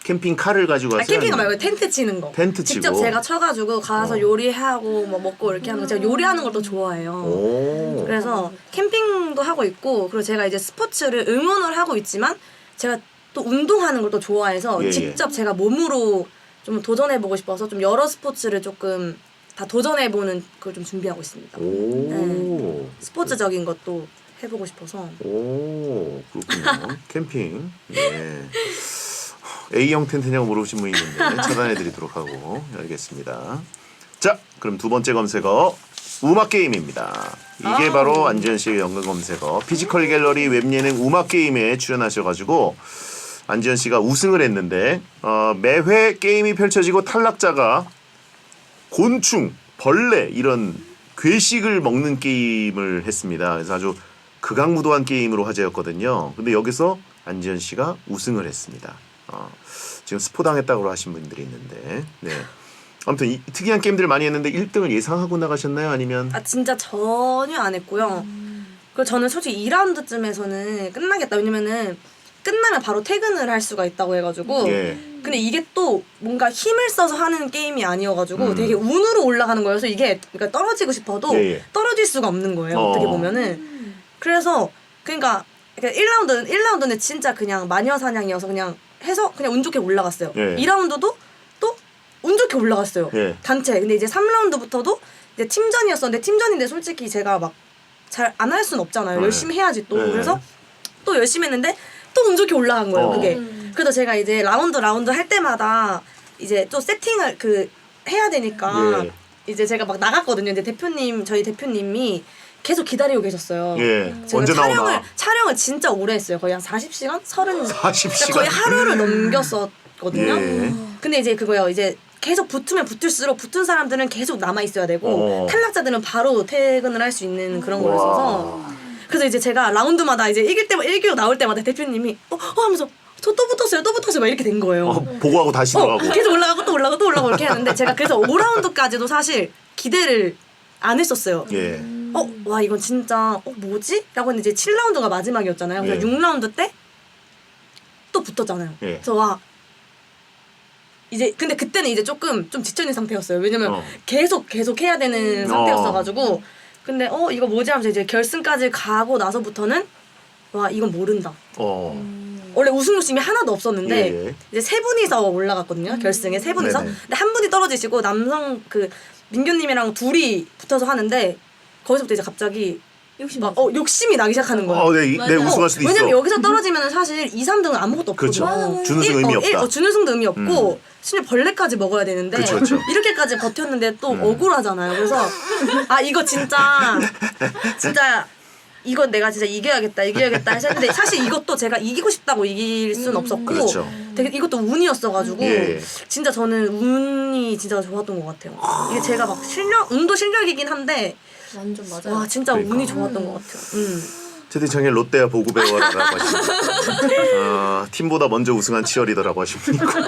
캠핑 칼을 가지고 가세요? 캠핑 아니면? 말고 텐트 치는 거. 텐트 치고. 직접 제가 쳐가지고 가서 요리하고 뭐 먹고 이렇게 하는 거. 제가 요리하는 걸 또 좋아해요. 그래서 캠핑도 하고 있고 그리고 제가 이제 스포츠를 응원을 하고 있지만 제가 또 운동하는 걸 또 좋아해서 예, 직접 제가 몸으로 좀 도전해보고 싶어서 좀 여러 스포츠를 조금 다 도전해보는 걸 좀 준비하고 있습니다. 네. 스포츠적인 것도 해보고 싶어서. 그렇군요. 캠핑. 예. A형 텐트냐고 물어보신 분이 있는데 차단해드리도록 하고 알겠습니다. 자, 그럼 두 번째 검색어 음악 게임입니다. 이게 바로 안지현 씨의 연관 검색어. 피지컬 갤러리 웹예능 음악 게임에 출연하셔가지고 안지현 씨가 우승을 했는데 매회 게임이 펼쳐지고 탈락자가 곤충, 벌레 이런 괴식을 먹는 게임을 했습니다. 그래서 아주 극악무도한 게임으로 화제였거든요. 근데 여기서 안지현 씨가 우승을 했습니다. 지금 스포당했다고 하신 분들이 있는데, 네. 아무튼 특이한 게임들 많이 했는데 1등을 예상하고 나가셨나요? 아니면? 진짜 전혀 안 했고요. 그리고 저는 솔직히 2라운드쯤에서는 끝나겠다. 왜냐면은 끝나면 바로 퇴근을 할 수가 있다고 해가지고. 예. 근데 이게 또 뭔가 힘을 써서 하는 게임이 아니어가지고 되게 운으로 올라가는 거여서 이게 그러니까 떨어지고 싶어도 떨어질 수가 없는 거예요. 어떻게 보면은. 그래서 그러니까 1라운드는 진짜 그냥 마녀사냥이어서 그냥 해서 그냥 운 좋게 올라갔어요. 2라운드도 또 운 좋게 올라갔어요. 단체. 근데 이제 3라운드부터도 이제 팀전이었었는데 팀전인데 솔직히 제가 막 잘 안 할 수는 없잖아요. 열심히 해야지 또. 그래서 또 열심히 했는데 또 운 좋게 올라간 거예요. 그게. 그래서 제가 이제 라운드 할 때마다 이제 또 세팅을 해야 되니까 이제 제가 막 나갔거든요. 근데 저희 대표님이 계속 기다리고 계셨어요. 예. 제가 언제 나오나? 촬영을 진짜 오래 했어요. 거의 한 40시간? 40시간. 거의 하루를 넘겼었거든요. 예. 근데 이제 그거요. 이제 계속 붙으면 붙을수록 붙은 사람들은 계속 남아 있어야 되고 탈락자들은 바로 퇴근을 할 수 있는 그런 거였어서 그래서 이제 제가 라운드마다 이제 이길 때마다 1기로 나올 때마다 대표님이 하면서 저 또 붙었어요 막 이렇게 된 거예요. 보고하고 다시 들어가고. 계속 올라가고 또 올라가고 또 올라가고 이렇게 하는데 제가 그래서 5라운드까지도 사실 기대를 안 했었어요. 예. 와 이건 진짜 뭐지? 라고 했는데 이제 7라운드가 마지막이었잖아요. 그래서 예. 6라운드 때 또 붙었잖아요. 예. 그래서 와 이제 근데 그때는 이제 조금 좀 지쳐있는 상태였어요. 왜냐면 계속 해야 되는 상태였어가지고 근데 이거 뭐지 하면서 이제 결승까지 가고 나서부터는 와 이건 모른다. 원래 우승 욕심이 하나도 없었는데 예. 이제 세 분이서 올라갔거든요. 결승에 세 분이서. 네네. 근데 한 분이 떨어지시고 남성 그 민규님이랑 둘이 붙어서 하는데 거기서부터 이제 갑자기 욕심이 나기 시작하는 거예요. 내 우승할 수도 있어. 왜냐면 여기서 떨어지면 사실 2, 3등은 아무것도 없거든요. 그렇죠. 준우승 의미 없다. 준우승도 의미 없고 심지어 벌레까지 먹어야 되는데 그렇죠. 이렇게까지 버텼는데 또 억울하잖아요. 그래서 이거 진짜 이건 내가 진짜 이겨야겠다 해서 했는데 사실 이것도 제가 이기고 싶다고 이길 순 없었고 그렇죠. 되게 이것도 운이었어가지고 예. 진짜 저는 운이 진짜 좋았던 것 같아요. 이게 제가 막 운도 실력이긴 한데 완전 맞아요. 와 진짜 그러니까. 운이 좋았던 것 같아요. 채팅창에 롯데야 보고 배워라라고 하시고 팀보다 먼저 우승한 치어리더라고 하시고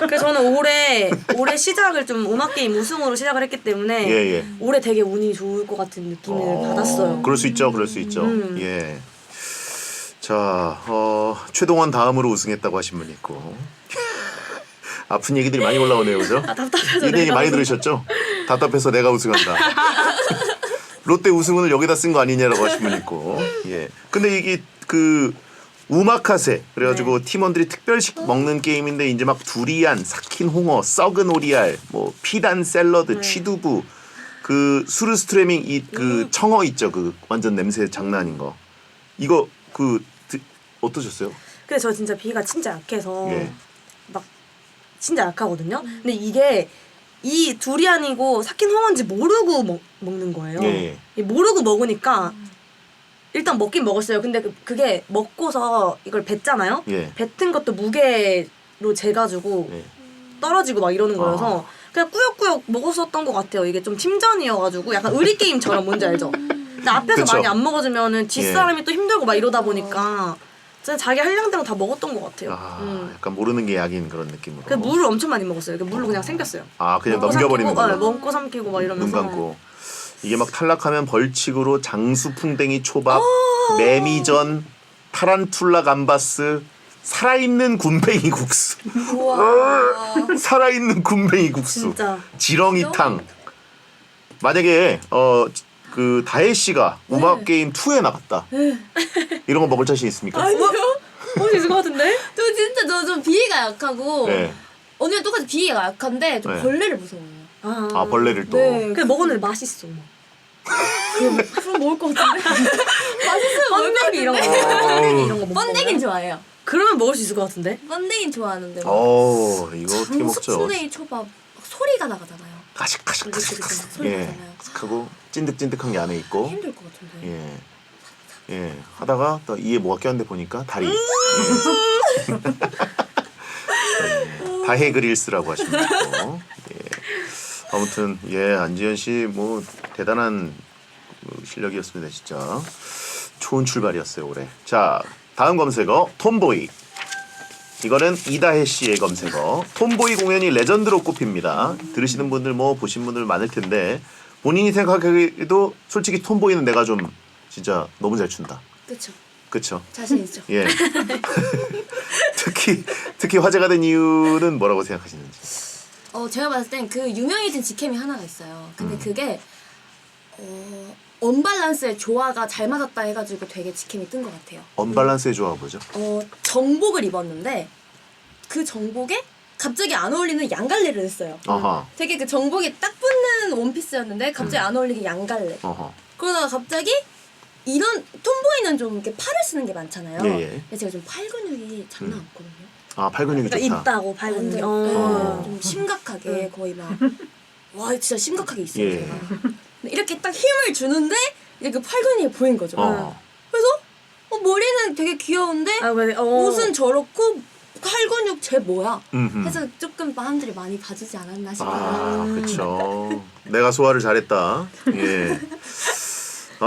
그래서 저는 올해 시작을 좀 음악게임 우승으로 시작을 했기 때문에 예. 올해 되게 운이 좋을 것 같은 느낌을 받았어요. 그럴 수 있죠. 예. 자, 최동원 다음으로 우승했다고 하신 분 있고 아픈 얘기들이 많이 올라오네요, 그죠? 답답해서 이 얘기 많이 들으셨죠? 답답해서 내가 우승한다. 롯데 우승운을 여기다 쓴 거 아니냐라고 하신 분 있고, 예. 근데 이게 그 우마카세 그래가지고 팀원들이 특별식 먹는 게임인데 이제 막 두리안, 삭힌 홍어, 썩은 오리알, 뭐 피단 샐러드, 취두부, 그 수르스트레밍 그 청어 있죠, 그 완전 냄새 장난 아닌 거. 이거 어떠셨어요? 근데 저 진짜 비가 진짜 약해서 예. 막 진짜 약하거든요. 근데 이게 이 두리안이고 삭힌 홍어인지 모르고 먹는 거예요. 예. 모르고 먹으니까 일단 먹긴 먹었어요. 근데 그게 먹고서 이걸 뱉잖아요. 예. 뱉은 것도 무게로 재가지고 예. 떨어지고 막 이러는 거여서 그냥 꾸역꾸역 먹었었던 것 같아요. 이게 좀 팀전이어가지고 약간 의리 게임처럼 뭔지 알죠? 근데 앞에서 그쵸. 많이 안 먹어주면은 뒷사람이 또 힘들고 막 이러다 보니까 진짜 자기 할량대로 다 먹었던 것 같아요. 약간 모르는 게 약인 그런 느낌으로. 그 물을 엄청 많이 먹었어요. 물로 그냥 생겼어요. 그냥 먹고 넘겨버리는 삼키고, 거. 먹고 삼키고 막 이러면서. 눈 감고. 이게 막 탈락하면 벌칙으로 장수풍뎅이 초밥, 매미전, 타란툴라 감바스, 살아있는 군뱅이 국수. 살아있는 군뱅이 국수. 진짜. 지렁이탕. 만약에 그 다혜 씨가 음악 게임 2에 나갔다. 이런 거 먹을 자신 있습니까? 아니요. 먹을 수 있을 것 같은데? 저 진짜 좀 비위가 약하고 네. 언니랑 똑같이 비위가 약한데 좀 네. 벌레를 무서워해요. 벌레를 또. 네. 근데 먹었는데 맛있어. 그럼 먹을 것 같은데? 맛있으면 먹을 것 번데기 이런 거. 같은데? 번데기 이런 거 못 번데기는 먹어요? 좋아해요. 그러면 먹을 수 있을 것 같은데? 번데기는 좋아하는데 이거 어떻게 먹죠? 장수풍뎅이 초밥 막 소리가 나가잖아요. 가식가식가식. 소리 예. 나잖아요. 하고 찐득찐득한 게 안에 있고. 힘들 것 같은데. 예. 하다가 또 이에 뭐가 꼈는데 보니까 다리. 예. 다해 그릴스라고 하십니다. 예. 아무튼 안지현 씨 뭐 대단한 실력이었습니다, 진짜. 좋은 출발이었어요, 올해. 자, 다음 검색어 톰보이. 이거는 이다혜 씨의 검색어. 톰보이 공연이 레전드로 꼽힙니다. 들으시는 분들 보신 분들 많을 텐데 본인이 생각하기에도 솔직히 톰보이는 내가 좀 진짜 너무 잘 춘다. 그렇죠. 그렇죠. 자신 있죠. 예. 특히 화제가 된 이유는 뭐라고 생각하시는지. 제가 봤을 땐 그 유명해진 직캠이 하나가 있어요. 근데 그게 언밸런스의 조화가 잘 맞았다 해가지고 되게 직캠이 뜬 것 같아요. 언밸런스의 조화가 뭐죠? 정복을 입었는데 그 정복에 갑자기 안 어울리는 양갈래를 했어요. 아하. 되게 그 정복이 딱 붙는 원피스였는데 갑자기 안 어울리게 양갈래. 어허. 그러다가 갑자기 이런 톰보이는 좀 이렇게 팔을 쓰는 게 많잖아요. 예. 근데 제가 좀 팔 근육이 장난 없거든요. 팔 근육이 그러니까 좋다. 있다고 발근이. 좀 심각하게 거의 막 와 진짜 심각하게 있어요. 예. 제가. 근데 이렇게 딱 힘을 주는데 이제 그 팔근육이 보인 거죠. 그래서 머리는 되게 귀여운데 옷은 저렇고 팔근육 쟤 뭐야? 해서 조금 사람들이 많이 봐주지 않았나 싶어요. 그렇죠. 내가 소화를 잘했다. 예.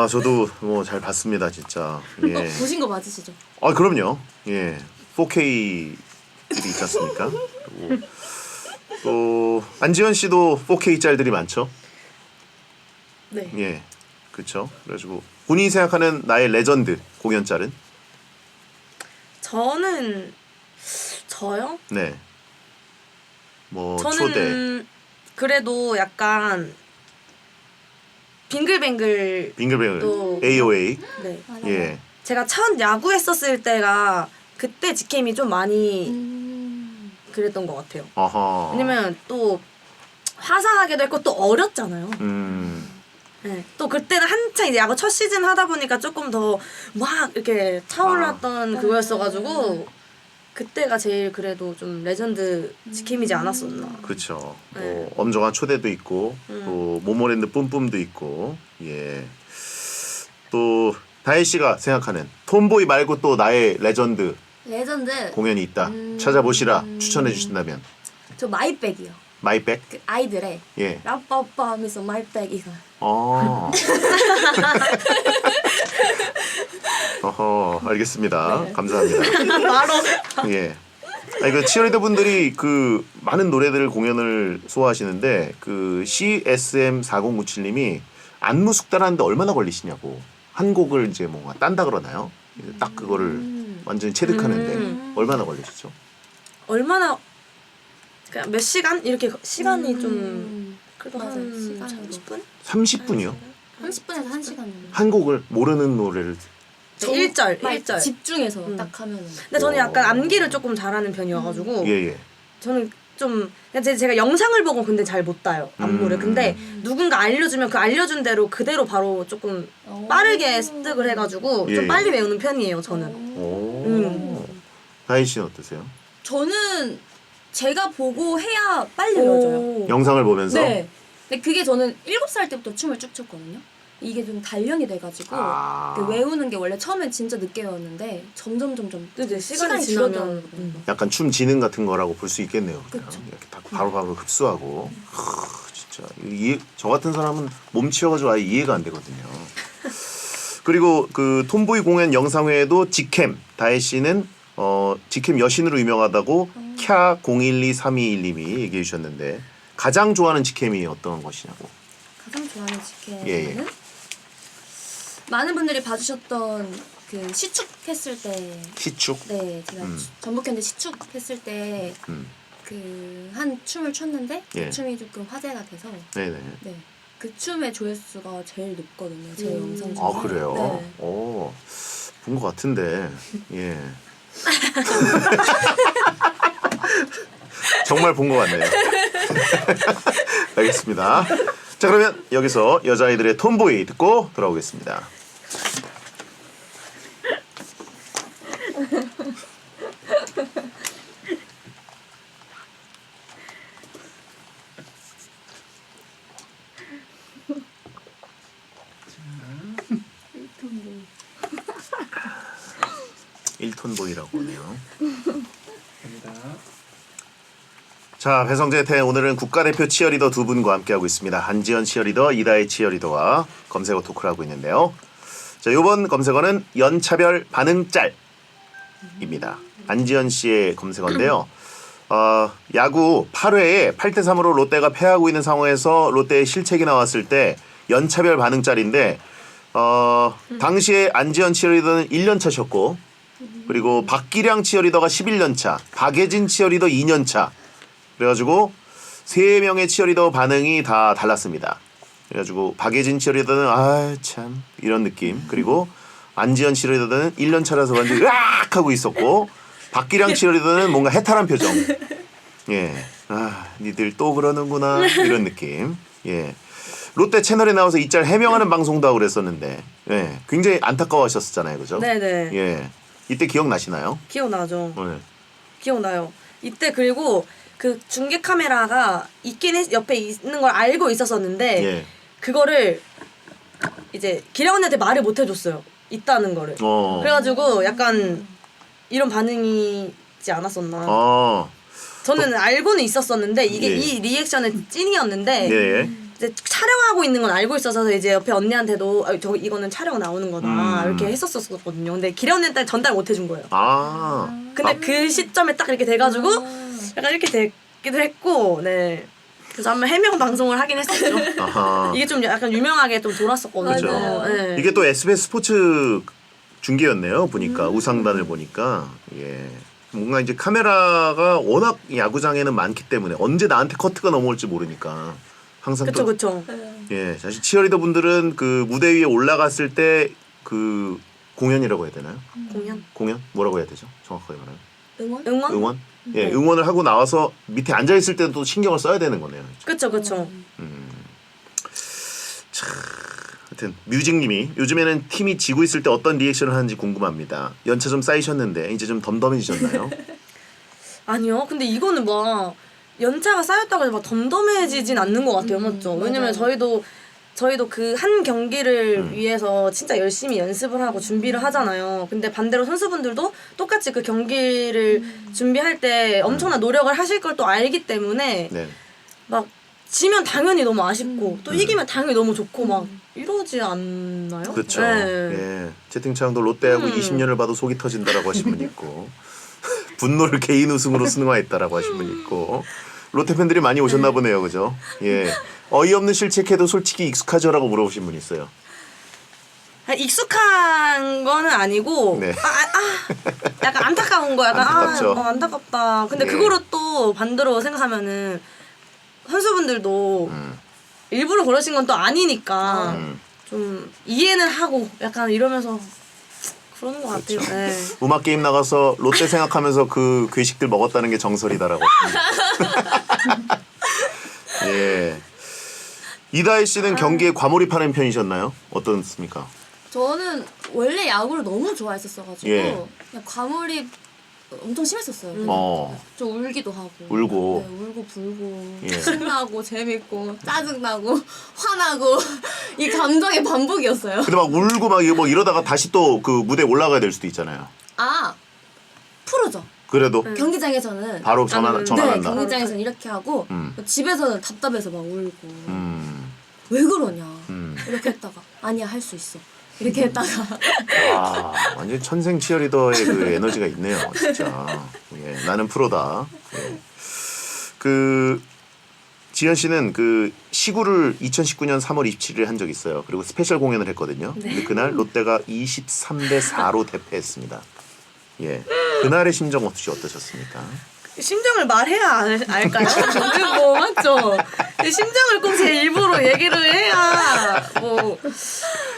저도 뭐 잘 봤습니다, 진짜. 예. 보신 거 맞으시죠? 그럼요. 예. 4K들이 있지 않습니까? 그리고 또 안지현 씨도 4K 짤들이 많죠. 네. 예. 그렇죠. 그래가지고 본인이 생각하는 나의 레전드 공연 짤은? 저요? 네. 뭐 저는 초대. 그래도 약간 빙글뱅글 빙글뱅글. 또- AOA. 네. 예. 제가 첫 야구했었을 때가 그때 직캠이 좀 많이 그랬던 것 같아요. 아하. 왜냐면 또 화사하게도 했고 또 어렸잖아요. 네. 또 그때는 한창 이제 야구 첫 시즌 하다 보니까 조금 더 막 이렇게 차올랐던 그거였어가지고 그때가 제일 그래도 좀 레전드 직캠이지 않았었나. 그렇죠. 네. 엄정한 초대도 있고 또 모모랜드 뿜뿜도 있고. 예. 또 다혜 씨가 생각하는 톰보이 말고 또 나의 레전드 공연이 있다. 찾아보시라. 추천해 주신다면. 저 마이백이요. 마이백. 그 아이들의 예. 라빠빠 하면서 마이백 이거. 어허, 알겠습니다. 감사합니다. 바로 예. 그 치어리더 분들이 그 많은 노래들을 공연을 소화하시는데 그 CSM4097님이 안무 숙달하는데 얼마나 걸리시냐고. 한 곡을 이제 뭔가 딴다 그러나요? 딱 그거를 완전히 체득하는데 얼마나 걸리시죠? 얼마나 그냥 몇 시간 이렇게 시간이 좀 그래도 맞아요. 한 시간으로. 30분? 30분이요? 30분에서 1시간. 한 곡을 모르는 노래를. 네, 1절. 집중해서 딱 하면은. 근데 저는 약간 암기를 조금 잘하는 편이어가지고 예예. 저는 좀 그냥 제가 영상을 보고 근데 잘 못 따요 안무를. 근데 누군가 알려주면 그 알려준 대로 그대로 바로 조금 빠르게 습득을 해가지고 예, 좀 예. 빨리 외우는 편이에요 저는. 오. 다희 씨는 어떠세요? 저는 제가 보고 해야 빨리 외워져요. 영상을 보면서. 네. 근데 그게 저는 7살 때부터 춤을 쭉 췄거든요. 이게 좀 단련이 돼가지고 그 외우는 게 원래 처음엔 진짜 늦게 외웠는데 점점 이제 시간이 지나면 줄어들어요. 약간 춤 지능 같은 거라고 볼 수 있겠네요. 그냥 그쵸. 이렇게 다 바로바로 흡수하고. 진짜 저 같은 사람은 몸치여가지고 아예 이해가 안 되거든요. 그리고 그 톰보이 공연 영상 외에도 직캠 다혜 씨는 직캠 여신으로 유명하다고 캬 012321님이 얘기해 주셨는데 가장 좋아하는 직캠이 어떤 것이냐고. 가장 좋아하는 직캠은 예. 많은 분들이 봐주셨던 그 시축했을 때. 시축. 네, 제가 전북현대 시축했을 때 그 한 춤을 췄는데 예. 그 춤이 조금 화제가 돼서 네네. 네, 그 춤의 조회수가 제일 높거든요. 제 영상 중에. 아 그래요? 네. 본 것 같은데. 예. 정말 본 것 같네요. 알겠습니다. 자 그러면 여기서 여자아이들의 톰보이 듣고 돌아오겠습니다. 일톤 보이라고 하네요. 갑니다. 자, 배성재 태 오늘은 국가대표 치어리더 두 분과 함께하고 있습니다. 안지연 치어리더, 이다혜 치어리더와 검색어 토크를 하고 있는데요. 자, 이번 검색어는 연차별 반응 짤입니다. 안지연 씨의 검색어인데요. 야구 8회에 8대3으로 롯데가 패하고 있는 상황에서 롯데의 실책이 나왔을 때 연차별 반응 짤인데 당시에 안지연 치어리더는 1년 차셨고 그리고 박기량 치어리더가 11년 차, 박예진 치어리더 2년 차. 그래가지고 3명의 치어리더 반응이 다 달랐습니다. 그래가지고 박예진 치어리더는 아 참 이런 느낌. 그리고 안지연 치어리더는 1년 차라서 완전히 으악 하고 있었고 박기량 치어리더는 뭔가 해탈한 표정. 예, 니들 또 그러는구나 이런 느낌. 예, 롯데 채널에 나와서 이 짤 해명하는 방송도 하고 그랬었는데, 예, 굉장히 안타까워하셨었잖아요, 그죠? 네네. 예, 이때 기억나시나요? 기억나죠. 네. 기억나요. 이때 그리고 그 중계 카메라가 있긴 옆에 있는 걸 알고 있었었는데 예. 그거를 이제 기량 언니한테 말을 못 해줬어요. 있다는 거를. 그래가지고 약간 이런 반응이지 않았었나. 저는 알고는 있었었는데 이게 예. 이 리액션의 찐이었는데 예. 이제 촬영하고 있는 건 알고 있어서 이제 옆에 언니한테도 저 이거는 촬영 나오는 거다 이렇게 했었었거든요. 근데 기량 언니한테 전달 못 해준 거예요. 근데 그 시점에 딱 이렇게 돼가지고 약간 이렇게 되기도 했고, 네. 그래서 한번 해명 방송을 하긴 했었죠. 이게 좀 약간 유명하게 좀 돌았었거든요. 그렇죠. 네. 이게 또 SBS 스포츠 중계였네요. 보니까 우상단을 보니까 예. 뭔가 이제 카메라가 워낙 야구장에는 많기 때문에 언제 나한테 커트가 넘어올지 모르니까 항상 그쵸, 그쵸. 예, 사실 치어리더 분들은 그 무대 위에 올라갔을 때 그 공연이라고 해야 되나요? 공연 뭐라고 해야 되죠? 정확하게 말하면 응원? 예, 응원을 하고 나와서 밑에 앉아 있을 때도 신경을 써야 되는 거네요. 그쵸, 그쵸. 하여튼 뮤직님이 요즘에는 팀이 지고 있을 때 어떤 리액션을 하는지 궁금합니다. 연차 좀 쌓이셨는데 이제 좀 덤덤해지셨나요? 아니요. 근데 이거는 막 연차가 쌓였다고 해서 막 덤덤해지진 않는 것 같아요. 맞죠? 왜냐면 저희도 그 한 경기를 위해서 진짜 열심히 연습을 하고 준비를 하잖아요. 근데 반대로 선수분들도 똑같이 그 경기를 준비할 때 엄청난 노력을 하실 걸 또 알기 때문에 네. 막 지면 당연히 너무 아쉽고 또 이기면 당연히 너무 좋고 막 이러지 않나요? 그렇죠. 네. 예. 채팅창도 롯데하고 20년을 봐도 속이 터진다라고 하신 분 있고 분노를 개인 우승으로 승화했다라고 하신 분 있고 롯데 팬들이 많이 오셨나 보네요, 그죠? 예. 어이없는 실책해도 솔직히 익숙하죠라고 물어보신 분 있어요. 익숙한 거는 아니고 네. 약간 안타까운 거 약간 안타깝죠. 안타깝다. 근데 예. 그거를 또 반대로 생각하면은 선수분들도 일부러 그러신 건 또 아니니까 좀 이해는 하고 약간 이러면서 그러는 것 같아요. 네. 음악 게임 나가서 롯데 생각하면서 그 괴식들 먹었다는 게 정설이다라고 하십니다. 예. 이다혜 씨는 경기에 과몰입하는 편이셨나요? 어떻습니까? 저는 원래 야구를 너무 좋아했었어가지고 예. 그냥 과몰입 엄청 심했었어요. 좀 울기도 하고. 울고. 네, 울고 불고 예. 신나고 재밌고 짜증나고 화나고 이 감정의 반복이었어요. 근데 막 울고 막 뭐 이러다가 다시 또 그 무대에 올라가야 될 수도 있잖아요. 아 프로죠. 그래도 경기장에서는 바로 네, 전화한다. 경기장에서는 이렇게 하고 집에서는 답답해서 막 울고 왜 그러냐 이렇게 했다가 아니야 할 수 있어 이렇게 했다가 와, 완전 천생 치어리더의 그 에너지가 있네요, 진짜. 예, 나는 프로다. 예. 그 지현 씨는 그 시구를 2019년 3월 27일에 한 적이 있어요. 그리고 스페셜 공연을 했거든요. 근데 그날 롯데가 23대 4로 대패했습니다. 예, 그날의 심정 혹시 어떠셨습니까? 심정을 말해야 알까요? 뭐 맞죠? 심정을 꼭 제 입으로 얘기를 해야 뭐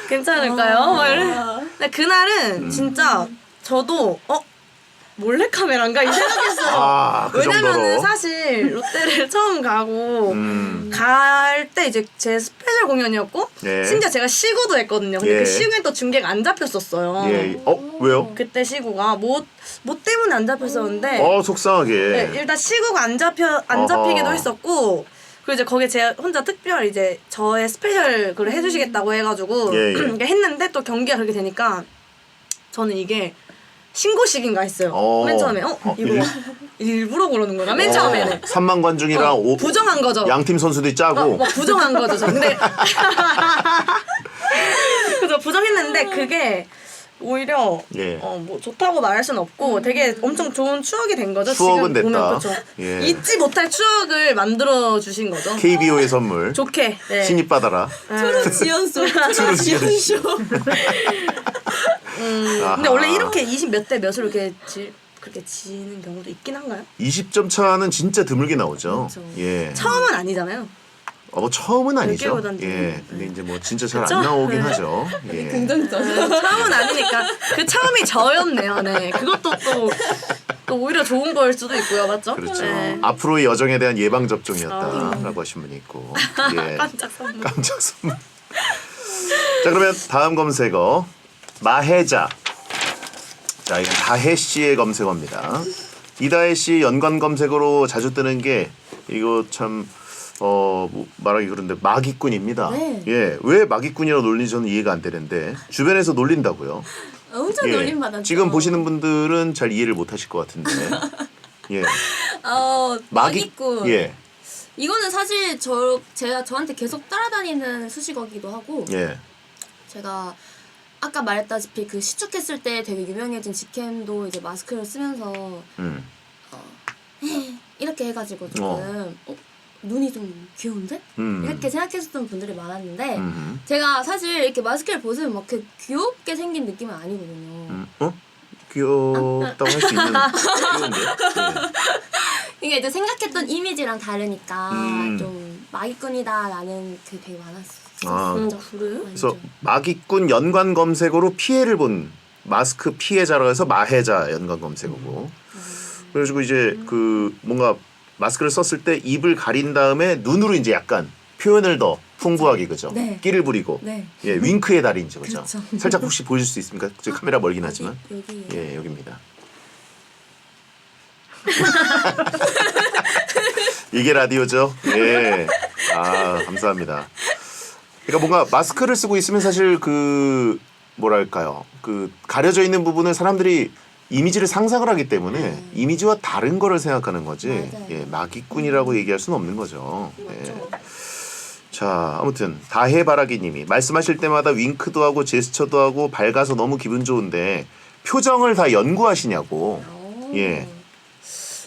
괜찮을까요? 근데 그날은 진짜 저도 몰래카메라인가 이 생각했어요. 그 왜냐면은 정도로. 사실 롯데를 처음 가고 갈 때 이제 제 스페셜 공연이었고 예. 심지어 제가 시구도 했거든요. 근데 예. 그 시구에 또 중계가 안 잡혔었어요. 예, 왜요? 그때 시구가 뭐 때문에 안 잡혔었는데 속상하게. 네, 일단 시구가 안 잡히기도 했었고 그리고 이제 거기에 제가 혼자 특별 이제 저의 스페셜 그걸 해주시겠다고 해가지고 예. 이렇게 했는데 또 경기가 그렇게 되니까 저는 이게 신고식인가 했어요. 맨 처음에 이거 일부러 그러는 거나 맨 처음에는 3만 관중이랑 부정한 거죠. 양팀 선수들이 짜고. 막 부정한 거죠. 저. 근데 그래서 부정했는데 그게 오히려 예. 뭐 좋다고 말할 수는 없고 되게 엄청 좋은 추억이 된 거죠. 추억은 지금 보면 됐다. 그렇죠. 예. 잊지 못할 추억을 만들어 주신 거죠. KBO의 선물. 좋게. 네. 신입 받아라. 트루 지연쇼 트루 지연쇼 근데 원래 이렇게 20 몇 대 몇으로 이렇게 그렇게 지는 경우도 있긴 한가요? 20점 차는 진짜 드물게 나오죠. 그렇죠. 예. 처음은 아니잖아요. 뭐 처음은 아니죠. 깨고 던지는 예. 근데 이제 뭐 진짜 잘 그쵸? 안 나오긴 하죠. 예. 긍정적. 처음은 아니니까 그 처음이 저였네요. 네. 그것도 또 오히려 좋은 걸 수도 있고요. 맞죠? 그렇죠. 네. 앞으로의 여정에 대한 예방 접종이었다라고 하신 분이 있고. 예. 깜짝 선물. 깜짝 선물. 자, 그러면 다음 검색어 마혜자. 자, 이건 다혜 씨의 검색어입니다. 이다혜 씨 연관 검색어로 자주 뜨는 게 이거 참 뭐 말하기 그런데 마기꾼입니다. 네. 예, 왜 마기꾼이라고 놀리는지 저는 이해가 안 되는데 주변에서 놀린다고요. 엄청 놀림 받았죠. 지금 보시는 분들은 잘 이해를 못 하실 것 같은데. 예. 마기꾼. 예. 이거는 사실 제가 저한테 계속 따라다니는 수식어기도 하고 예. 제가 아까 말했다시피 그 시축했을 때 되게 유명해진 직캠도 이제 마스크를 쓰면서 이렇게 해가지고 조금 눈이 좀 귀여운데? 이렇게 생각했었던 분들이 많았는데 제가 사실 이렇게 마스크를 벗으면 막 그 귀엽게 생긴 느낌은 아니거든요. 귀엽다고 할 수 있는 귀여운데. 예. 이게 이제 생각했던 이미지랑 다르니까 좀 마기꾼이다라는 게 되게 많았었죠. 그래요? 그래서 마기꾼 연관 검색어로 피해를 본 마스크 피해자라고 해서 마해자 연관 검색어고. 그래가지고 이제 그 뭔가 마스크를 썼을 때 입을 가린 다음에 눈으로 이제 약간 표현을 더 풍부하게 그죠? 네. 끼를 부리고 네. 예 윙크의 달인이죠 그죠? 그렇죠. 살짝 혹시 보여줄 수 있습니까? 저 카메라 멀긴 하지만 여기. 예 여기입니다. 이게 라디오죠? 예. 아 감사합니다. 그러니까 뭔가 마스크를 쓰고 있으면 사실 그 뭐랄까요 그 가려져 있는 부분을 사람들이 이미지를 상상을 하기 때문에 이미지와 다른 거를 생각하는 거지. 맞아요. 예, 마기꾼이라고 얘기할 수는 없는 거죠. 예. 자, 아무튼 다해바라기님이 말씀하실 때마다 윙크도 하고 제스처도 하고 밝아서 너무 기분 좋은데 표정을 다 연구하시냐고. 예,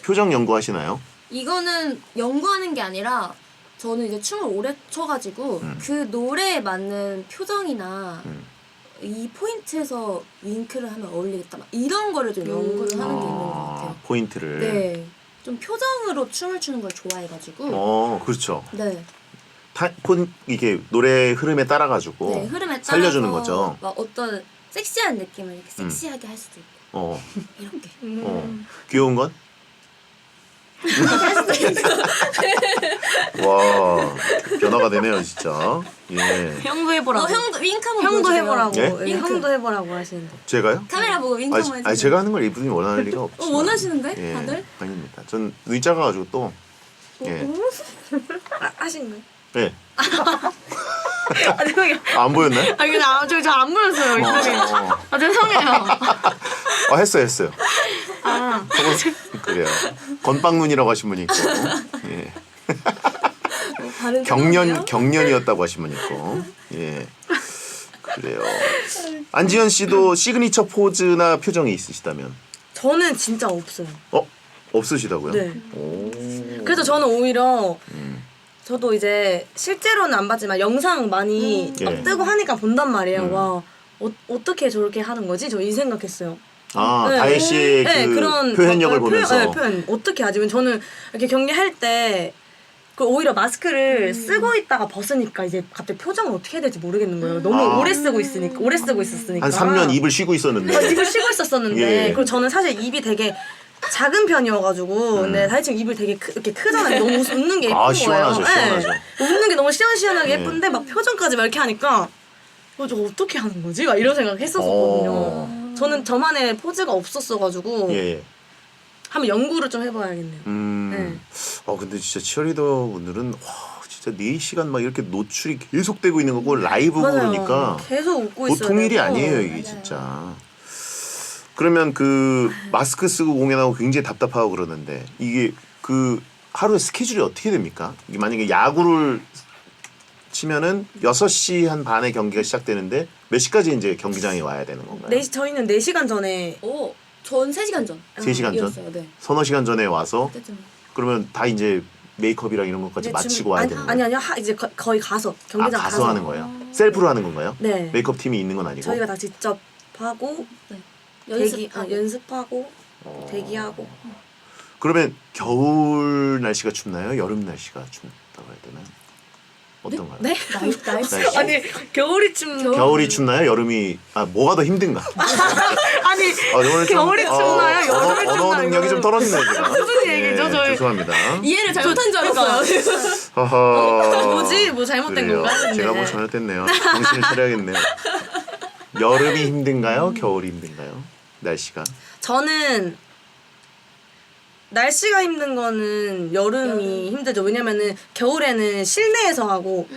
표정 연구하시나요? 이거는 연구하는 게 아니라 저는 이제 춤을 오래 춰가지고 그 노래에 맞는 표정이나 이 포인트에서 윙크를 하면 어울리겠다 막 이런 거를 좀 연구를 하는 게 있는 것 같아요. 포인트를. 네, 좀 표정으로 춤을 추는 걸 좋아해가지고. 그렇죠. 네, 이게 노래 흐름에 따라 가지고 네 흐름에 따라서 살려주는 거죠. 막 어떤 섹시한 느낌을 이렇게 섹시하게 할 수도 있고 이렇게. 귀여운 건? 와 변화가 되네요 진짜. 예. 형도 해보라고. 형도 윙크 한번 형도 보여주세요. 해보라고. 예? 예, 형도 해보라고 하시는데. 제가요? 카메라 보고 윙크 한번 해주세요. 아니 제가 하는 걸 이분이 원하는 리가 없죠. 원하시는데 예, 다들? 아닙니다. 전 눈이 작아가지고 또. 예. 하신 거예요? 예. 아 죄송해요. 안 보였나요? 아 근데 저안 보였어요. 이쪽에. 아 죄송해요. 했어요. 그래요. 건빵눈이라고 하신 분이 있고. 예. 다른 사람이요? 경련이었다고 하신 분 있고. 예. 그래요. 안지현 씨도 시그니처 포즈나 표정이 있으시다면? 저는 진짜 없어요. 없으시다고요? 네. 오. 그래서 저는 오히려 저도 이제 실제로는 안 봤지만 영상 많이 예. 막 뜨고 하니까 본단 말이에요. 와 어떻게 저렇게 하는 거지? 저 이 생각했어요. 아, 네. 다혜 씨의 네, 그 그런 표현력을 보면서. 표현 어떻게 하지? 저는 이렇게 경기할 때 오히려 마스크를 쓰고 있다가 벗으니까 이제 갑자기 표정을 어떻게 해야 될지 모르겠는 거예요. 너무 오래 쓰고 있었으니까. 한 3년 입을 쉬고 있었는데. 입을 쉬고 있었었는데 예. 그리고 저는 사실 입이 되게 작은 편이어가지고 근데 다혜 지금 입을 되게 이렇게 크잖아요. 너무 웃는 게 예쁜 거예요. 시원하죠, 시원하죠. 웃는 게 너무 시원시원하게 예. 예쁜데 막 표정까지 막 이렇게 하니까 저 어떻게 하는 거지? 막 이런 생각 했었거든요. 저는 저만의 포즈가 없었어가지고 예. 한번 연구를 좀 해봐야겠네요. 네. 근데 진짜 치어리더 분들은 와 진짜 4시간 막 이렇게 노출이 계속되고 있는 거고 라이브고 맞아요. 그러니까 계속 웃고 있어요. 보통 일이 아니에요 이게 진짜. 그러면 그 마스크 쓰고 공연하고 굉장히 답답하고 그러는데 이게 그 하루에 스케줄이 어떻게 됩니까? 이게 만약에 야구를 치면은 6시 한 반에 경기가 시작되는데 몇 시까지 이제 경기장에 와야 되는 건가요? 저희는 4시간 전에 전 3시간 전. 3시간 전? 이었어요, 네. 서너 시간 전에 와서 그때쯤. 그러면 다 이제 메이크업이랑 이런 것까지 마치고 와야 되는 거예요? 아니요. 이제 거의 가서 경기장 가서 하는 거예요? 셀프로 하는 건가요? 네. 메이크업 팀이 있는 건 아니고? 저희가 다 직접 하고 연습하고. 연습하고 대기하고 그러면 겨울 날씨가 춥나요? 여름 날씨가 춥다고 해야 되나요? 어떤가요? 네? 날씨. 날씨. 아니 겨울이 겨울이 춥나요? 여름이 뭐가 더 힘든가? 아니 오늘 좀, 겨울이 춥나요? 여름이 언어 춥나요? 능력이 좀 떨어지네요. 제가. 무슨 얘기죠, 저희? 죄송합니다. 이해를 잘못한 줄 알았어요. 허허. 뭐지? 뭐 잘못된 그래요. 건가? 했는데. 제가 뭐 잘못됐네요. 정신을 차려야겠네요. 여름이 힘든가요? 겨울이 힘든가요? 날씨가? 저는 날씨가 힘든 거는 여름이 힘들죠. 왜냐면은 겨울에는 실내에서 하고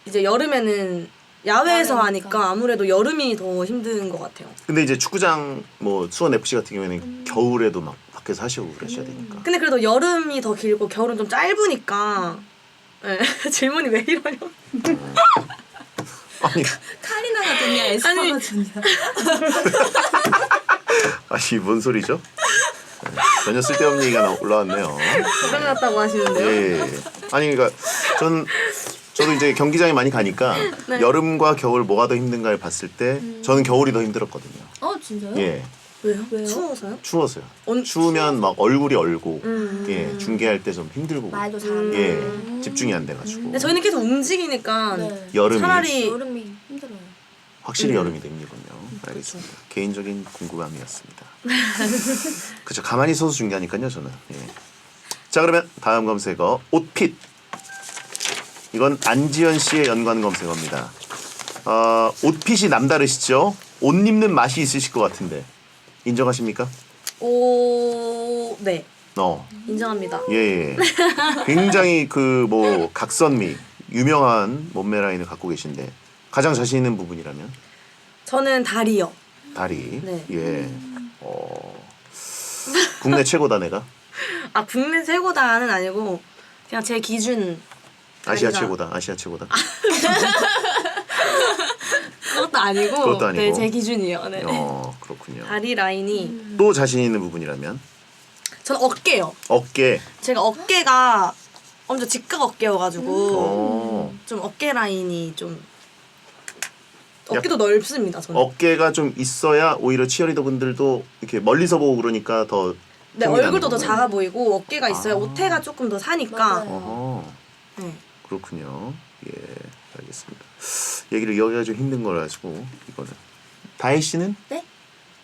이제 여름에는 야외에서 야외니까. 하니까 아무래도 여름이 더 힘든 것 같아요. 근데 이제 축구장 뭐 수원 FC 같은 경우에는 겨울에도 막 밖에서 하시고 그러셔야 되니까. 근데 그래도 여름이 더 길고 겨울은 좀 짧으니까 네. 질문이 왜 이러냐. 아니, 카리나가 좋냐 에스파가 아니. 좋냐. 아니 뭔 소리죠? 네, 전혀 쓸데없는 얘기가 올라왔네요. 고장 났다고 하시는데요. 예. 아니 그러니까 저도 이제 경기장에 많이 가니까 네. 여름과 겨울 뭐가 더 힘든가를 봤을 때 저는 겨울이 더 힘들었거든요. 진짜요? 예. 왜요? 왜요? 추워서요? 추워서요. 언- 추우면 막 얼굴이 얼고 음. 예, 중계할 때 좀 힘들고 말도 잘안 예, 집중이 안 돼가지고 근데 저희는 계속 움직이니까 네. 여름이 차라리 여름이 힘들어요. 확실히 여름이 됩니군요. 알겠습니다. 개인적인 궁금함이었습니다. 그렇죠. 가만히 서서 중계하니까요, 저는. 예. 자, 그러면 다음 검색어 옷핏. 이건 안지현 씨의 연관 검색어입니다. 옷핏이 남다르시죠? 옷 입는 맛이 있으실 것 같은데 인정하십니까? 네. 인정합니다. 예. 굉장히 그 뭐 각선미 유명한 몸매 라인을 갖고 계신데 가장 자신 있는 부분이라면 저는 다리요. 다리. 네. 예. 국내 최고다 내가. 아 국내 최고다는 아니고 그냥 제 기준. 아시아 다리가- 최고다. 아시아 최고다. 그것도 아니고. 그것도 아니고. 네, 제 기준이요. 네. 그렇군요. 다리 라인이 또 자신 있는 부분이라면 저는 어깨요. 어깨. 제가 어깨가 엄청 직각 어깨여가지고 좀 어깨 라인이 좀 어깨도 넓습니다. 저는. 어깨가 좀 있어야 오히려 치어리더 분들도 이렇게 멀리서 보고 그러니까 더 네, 힘이 얼굴도 나는 더 거구나. 작아 보이고 어깨가 있어야 옷태가 조금 더 사니까. 맞아요. 어허. 네. 그렇군요. 예, 알겠습니다. 얘기를 이어가기가 좀 힘든 거라 가지고 이거는. 다혜 씨는 네?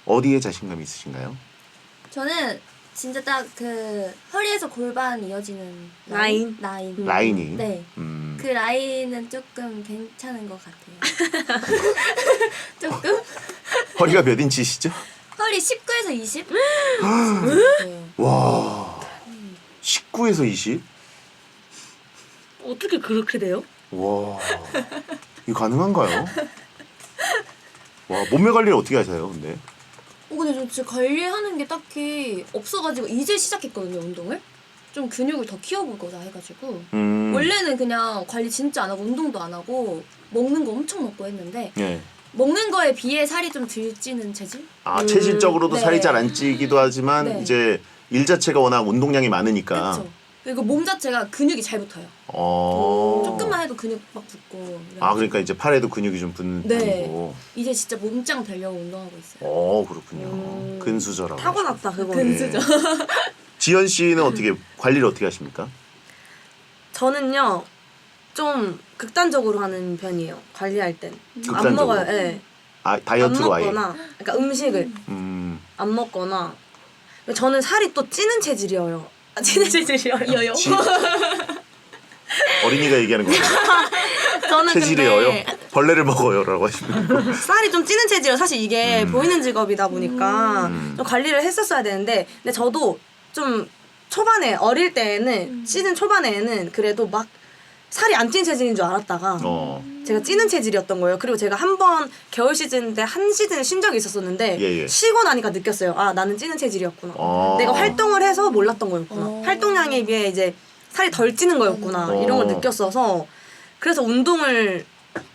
어디에 자신감이 있으신가요? 저는 진짜 딱 그 허리에서 골반 이어지는 라인? 라인. 라인이. 네. 그 라인은 조금 괜찮은 것 같아요. 조금? 허리가 몇 인치시죠? 허리 19에서 20? 네. 와. 19에서 20? 어떻게 그렇게 돼요? 와. 이거 가능한가요? 와, 몸매 관리를 어떻게 하세요, 근데? 근데 저 진짜 관리하는 게 딱히 없어가지고 이제 시작했거든요, 운동을. 좀 근육을 더 키워보고자 해가지고. 원래는 그냥 관리 진짜 안 하고 운동도 안 하고 먹는 거 엄청 먹고 했는데 예. 먹는 거에 비해 살이 좀 덜 찌는 체질? 체질적으로도 네. 살이 잘 안 찌기도 하지만 네. 이제 일 자체가 워낙 운동량이 많으니까. 그렇죠. 그리고 몸 자체가 근육이 잘 붙어요. 조금만 해도 근육 막 붙고. 그러니까 이제 팔에도 근육이 좀 붙는 네. 편이고. 이제 진짜 몸짱 되려고 운동하고 있어요. 그렇군요. 근수저라고. 타고났다 그거. 근수저. 지연 씨는 어떻게 관리를 어떻게 하십니까? 저는요 좀 극단적으로 하는 편이에요. 관리할 땐. 안 극단적으로? 먹어요. 예. 아, 안 다이어트로 아예. 먹거나, 그러니까 음식을 음. 안 먹거나. 저는 살이 또 찌는 체질이에요. 찌는 체질이에요. 지- 어린이가 얘기하는 거예요. 저는 체질이에요. 근데 벌레를 먹어요라고 하시면. 쌀이 좀 찌는 체질이에요. 사실 이게 보이는 직업이다 보니까 좀 관리를 했었어야 되는데, 근데 저도 좀 초반에 어릴 때에는 시즌 초반에는 그래도 막 살이 안 찌는 체질인 줄 알았다가 제가 찌는 체질이었던 거예요. 그리고 제가 한 번 겨울 시즌 때 한 시즌 쉰 적이 있었었는데 예. 쉬고 나니까 느꼈어요. 아, 나는 찌는 체질이었구나. 어. 내가 활동을 해서 몰랐던 거였구나. 활동량에 비해 이제 살이 덜 찌는 거였구나. 이런 걸 느꼈어서 그래서 운동을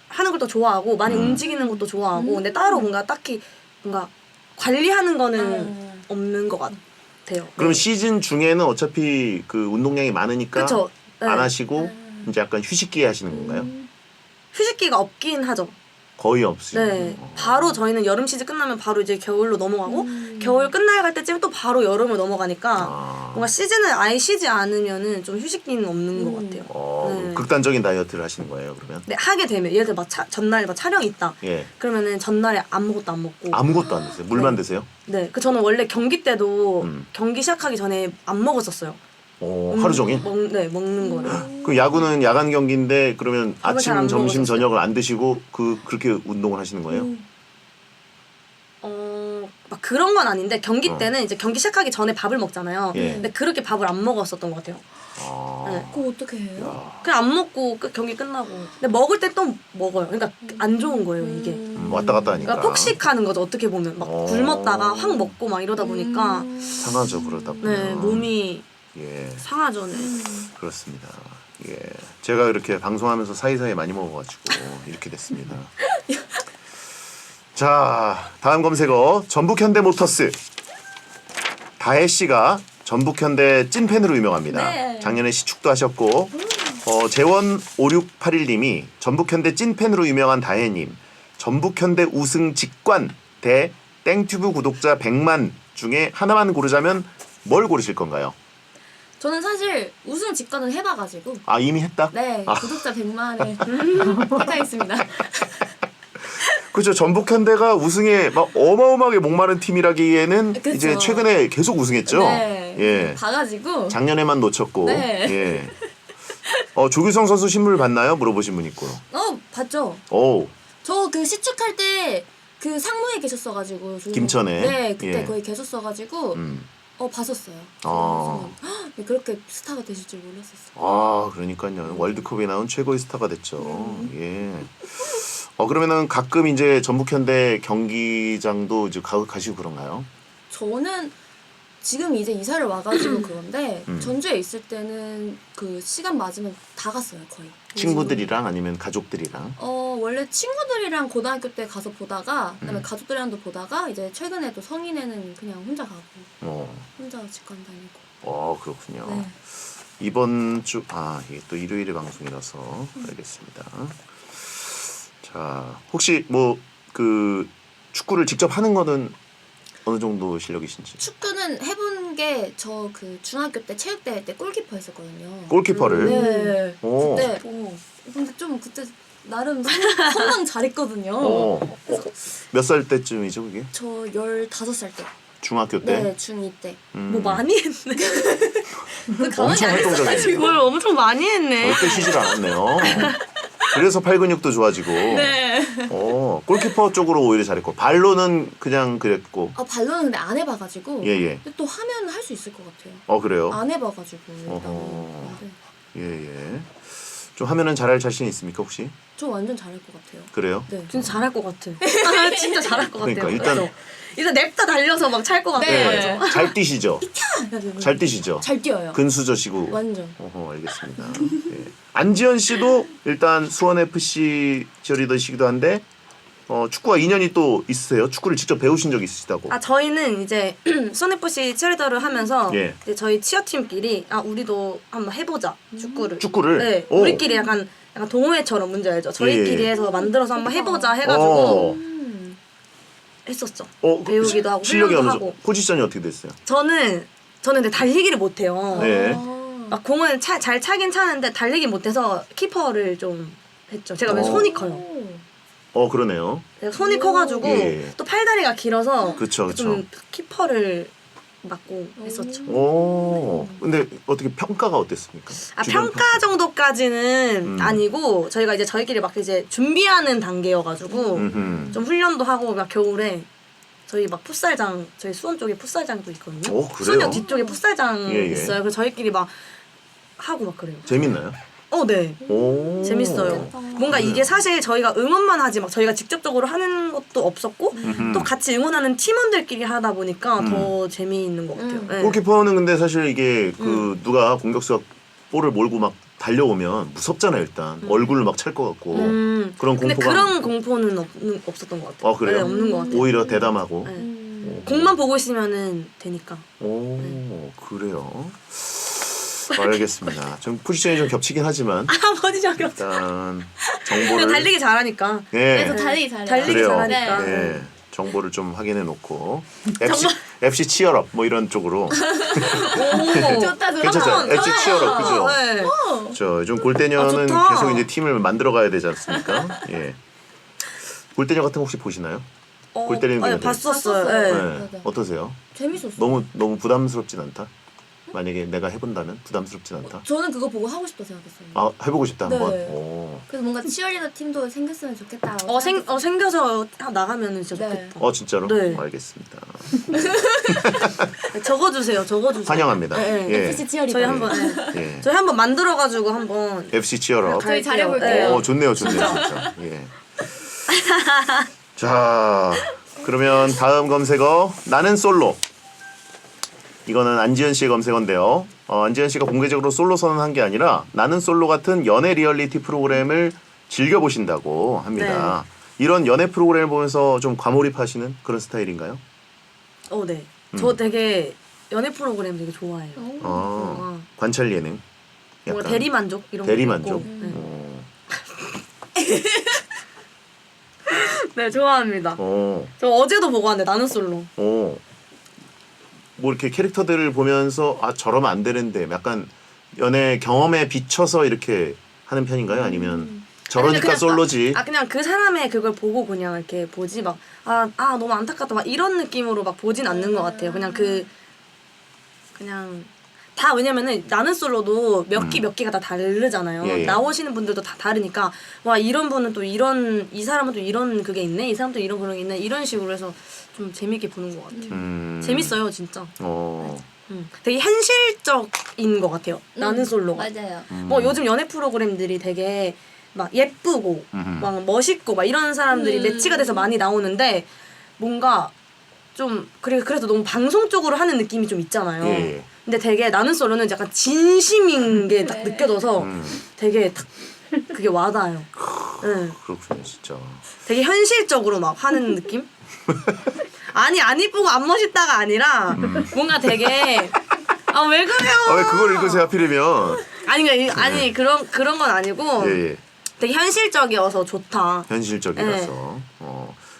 하는 걸 더 좋아하고 많이 움직이는 것도 좋아하고 근데 따로 뭔가 딱히 뭔가 관리하는 거는 없는 것 같아요. 그럼 시즌 중에는 어차피 그 운동량이 많으니까 그쵸. 네. 안 하시고 이제 약간 휴식기에 하시는 건가요? 휴식기가 없긴 하죠. 거의 없이. 네. 바로 저희는 여름 시즌 끝나면 바로 이제 겨울로 넘어가고 겨울 끝나갈 때쯤 또 바로 여름으로 넘어가니까 뭔가 시즌을 아예 쉬지 않으면은 좀 휴식기는 없는 것 같아요. 네. 극단적인 다이어트를 하시는 거예요, 그러면? 네, 하게 되면 예를 들어 막 전날 막 촬영이 있다. 예. 그러면은 전날에 아무것도 안 먹고. 아무것도 안 드세요? 물만 네. 드세요? 네. 저는 원래 경기 때도 경기 시작하기 전에 안 먹었었어요. 하루 종일? 먹는 거를. 그 야구는 야간 경기인데 그러면 밥을 잘안 아침, 점심, 먹었었어요. 저녁을 안 드시고 그렇게 운동을 하시는 거예요? 막 그런 건 아닌데 경기 때는 이제 경기 시작하기 전에 밥을 먹잖아요. 예. 근데 그렇게 밥을 안 먹었었던 것 같아요. 네. 그거 어떻게 해요? 그냥 안 먹고 경기 끝나고. 근데 먹을 때 또 먹어요. 그러니까 안 좋은 거예요 이게. 왔다 갔다 하니까. 그러니까 폭식하는 거죠 어떻게 보면. 막 굶었다가 확 먹고 막 이러다 보니까 상하죠 그러다 보면. 네 몸이 예. 상하죠. 네. 그렇습니다. 예. 제가 이렇게 방송하면서 사이사이 많이 먹어가지고 이렇게 됐습니다. 자, 다음 검색어 전북현대모터스. 다혜 씨가 전북현대 찐팬으로 유명합니다. 네. 작년에 시축도 하셨고 재원 5681님이 전북현대 찐팬으로 유명한 다혜님 전북현대 우승 직관 대 땡튜브 구독자 100만 중에 하나만 고르자면 뭘 고르실 건가요? 저는 사실 우승 직관은 해봐가지고 아 이미 했다? 네 아. 구독자 100만에 택하겠습니다. 그렇죠. 전북현대가 우승에 막 어마어마하게 목마른 팀이라기에는 그쵸. 이제 최근에 계속 우승했죠. 네. 예. 봐가지고 작년에만 놓쳤고. 네. 예. 조규성 선수 신문 봤나요? 물어보신 분 있고요. 봤죠. 오. 저 그 시축할 때 그 상무에 계셨어가지고 김천에? 네 그때 예. 거기 계셨어가지고 봤었어요. 아. 네, 그렇게 스타가 되실 줄 몰랐었어요. 아, 그러니까요. 월드컵에 나온 최고의 스타가 됐죠. 예. 그러면은 가끔 이제 전북현대 경기장도 이제 가시고 그런가요? 저는 지금 이제 이사를 와가지고 그런데 전주에 있을 때는 그 시간 맞으면 다 갔어요 거의. 친구들이랑 아니면 가족들이랑? 원래 친구들이랑 고등학교 때 가서 보다가 그다음에 가족들이랑도 보다가 이제 최근에 또 성인에는 그냥 혼자 가고 혼자 직관 다니고. 그렇군요. 네. 이번 주 이게 또 일요일에 방송이라서 알겠습니다. 자, 혹시 뭐 그 축구를 직접 하는 거는 어느 정도 실력이신지? 축구는 해본 게 저 그 중학교 때 체육대회 할 때 골키퍼 했었거든요. 골키퍼를? 네. 오. 그때 근데 좀 그때 나름 선방 잘했거든요. 몇 살 때쯤이죠 그게? 저 15살 때. 중학교 때? 네, 중2 때. 뭐 많이 했네. 가만히 엄청 안 활동적이네요. 뭘 엄청 많이 했네. 절대 쉬질 않았네요. 그래서 팔 근육도 좋아지고. 네. 골키퍼 쪽으로 오히려 잘했고 발로는 그냥 그랬고. 발로는 근데 안 해봐가지고. 예. 근데 또 하면 할 수 있을 것 같아요. 그래요? 안 해봐가지고 어허. 일단은. 예. 좀 하면은 잘할 자신 있습니까 혹시? 저 완전 잘할 것 같아요. 그래요? 네. 진짜 잘할 것 같아. 진짜 잘할 것 그러니까 같아요. 일단- 그래서 일단 냅다 달려서 막 찰 것 같아요. 네. 그래서. 잘 뛰시죠? 잘 뛰시죠? 잘 뛰어요. 근수저시고. 완전. 알겠습니다. 예. 안지현 씨도 일단 수원 FC 치어리더시기도 한데 축구와 인연이 또 있으세요? 축구를 직접 배우신 적 있으시다고? 저희는 이제 수원FC 치어리더를 하면서 예. 이제 저희 치어팀끼리 우리도 한번 해보자 축구를. 축구를? 네. 오. 우리끼리 약간 동호회처럼 뭔지 알죠? 저희끼리 예. 해서 만들어서 한번 해보자 해가지고 했었죠. 배우기도 하고 실력이 훈련도 어느 하고. 정도? 포지션이 어떻게 됐어요? 저는 근데 달리기를 못해요. 네. 막 공을 잘 차긴 차는데 달리기 못해서 키퍼를 좀 했죠. 제가 왜 어. 손이 커요. 그러네요. 내가 손이 커가지고 예. 또 팔다리가 길어서 그쵸. 좀 키퍼를 맡고 했었죠. 근데 어떻게 평가가 어땠습니까? 주변 평가 정도까지는 음. 아니고 저희가 이제 저희끼리 막 이제 준비하는 단계여가지고 음흠. 좀 훈련도 하고 막 겨울에 저희 막 풋살장 저희 수원 쪽에 풋살장도 있거든요. 그래요? 수원역 뒤쪽에 풋살장 예. 있어요. 그래서 저희끼리 막 하고 막 그래요. 재밌나요? 네. 오. 재밌어요. 뭔가 이게 사실 저희가 응원만 하지 막 저희가 직접적으로 하는 것도 없었고 또 같이 응원하는 팀원들끼리 하다 보니까 더 재미있는 것 같아요. 네. 골키퍼는 근데 사실 이게 누가 공격수가 볼을 몰고 막 달려오면 무섭잖아요 일단 얼굴을 막 찰 것 같고 그런 근데 공포가 그런 공포는 없었던 것 같아요. 그래요? 네, 없는 것 같아요. 오히려 대담하고 네. 공만 보고 있으면은 되니까. 그래요. 알겠습니다. 좀 포지션이 좀 겹치긴 하지만 포지션 겹. 일단 정보를 달리기 잘하니까. 네. 저 달리기 잘해요. 달리기 그래요. 잘하니까. 네. 정보를 좀 확인해 놓고 FC 치얼업 뭐 이런 쪽으로 좋다. 괜찮죠? FC 치얼업 그죠? 네. 저 요즘 골대녀는 좋다. 계속 이제 팀을 만들어 가야 되지 않습니까? 예. 골대녀 같은 거 혹시 보시나요? 골 때리는 게 봤었어요. 봤었어요. 네. 네. 어떠세요? 재밌었어. 너무 부담스럽진 않다. 만약에 내가 해본다면 부담스럽진 않다. 저는 그거 보고 하고 싶다 생각했어요. 아 해보고 싶다 네. 한번. 오. 그래서 뭔가 치어리더 팀도 생겼으면 좋겠다. 생겨서 나가면은 진짜 네. 좋겠다. 진짜로? 네. 알겠습니다. 적어주세요. 환영합니다. 네, 예. FC 치어리더. 저희 한번 예. 저희 한번 만들어가지고 한번 FC 치어럽. 저희 갈게요. 잘해볼게요. 좋네요, 진짜. 예. 자, 그러면 다음 검색어 나는 솔로. 이거는 안지현 씨의 검색어인데요. 안지현 씨가 공개적으로 솔로 선언한 게 아니라 나는 솔로 같은 연애 리얼리티 프로그램을 즐겨 보신다고 합니다. 이런 연애 프로그램을 보면서 좀 과몰입하시는 그런 스타일인가요? 네. 저 되게 연애 프로그램 되게 좋아해요. 관찰 예능. 뭐 대리만족 이런 대리만족. 거 있고. 네, 좋아합니다. 저 어제도 보고 왔는데 나는 솔로. 뭐 이렇게 캐릭터들을 보면서 저러면 안 되는데 약간 연애 경험에 비춰서 이렇게 하는 편인가요? 아니면 저러니까 그냥 솔로지. 그냥 그 사람의 그걸 보고 그냥 이렇게 보지 막 너무 안타깝다 막 이런 느낌으로 막 보진 않는 것 같아요. 그냥 다 왜냐면은 나는 솔로도 몇 개가 다 다르잖아요. 예. 나오시는 분들도 다 다르니까 와 이런 분은 또 이런 이 사람은 또 이런 그게 있네 이 사람도 이런 그런 게 있네 이런 식으로 해서 좀 재밌게 보는 것 같아요. 재밌어요 진짜. 되게 현실적인 것 같아요. 나는 솔로가. 맞아요. 뭐 요즘 연애 프로그램들이 되게 막 예쁘고 막 멋있고 막 이런 사람들이 매치가 돼서 많이 나오는데 뭔가 좀 그래서 너무 방송적으로 하는 느낌이 좀 있잖아요. 예. 근데 되게 나는 솔로는 약간 진심인 게 딱 느껴져서 되게 딱 그게 와닿아요. 응. 그렇군요, 진짜. 되게 현실적으로 막 하는 느낌? 안 이쁘고 안 멋있다가 아니라 뭔가 되게 왜 그래요? 왜 그걸 읽으세요, 하필이면? 아니 그런 건 아니고 예. 되게 현실적이어서 좋다. 현실적이라서.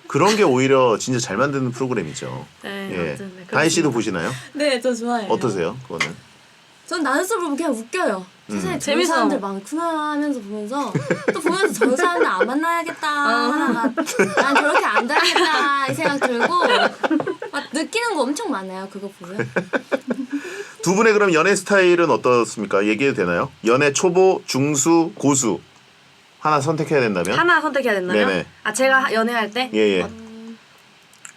그런 게 오히려 진짜 잘 만드는 프로그램이죠. 네, 예. 아무튼 네, 다혜 씨도 보시나요? 네, 저 좋아해요. 어떠세요? 그거는? 전 나는 솔로 보면 그냥 웃겨요. 세상에 저런 재밌어. 사람들 많구나 하면서 보면서 또 보면서 저런 사람들 안 만나야겠다 하다가 난 저렇게 안 돼야겠다 이 생각 들고 막 느끼는 거 엄청 많아요. 그거 보면. 두 분의 그럼 연애 스타일은 어떻습니까? 얘기해도 되나요? 연애 초보, 중수, 고수 하나 선택해야 된다면? 하나 선택해야 된다면? 네네. 제가 연애할 때? 예.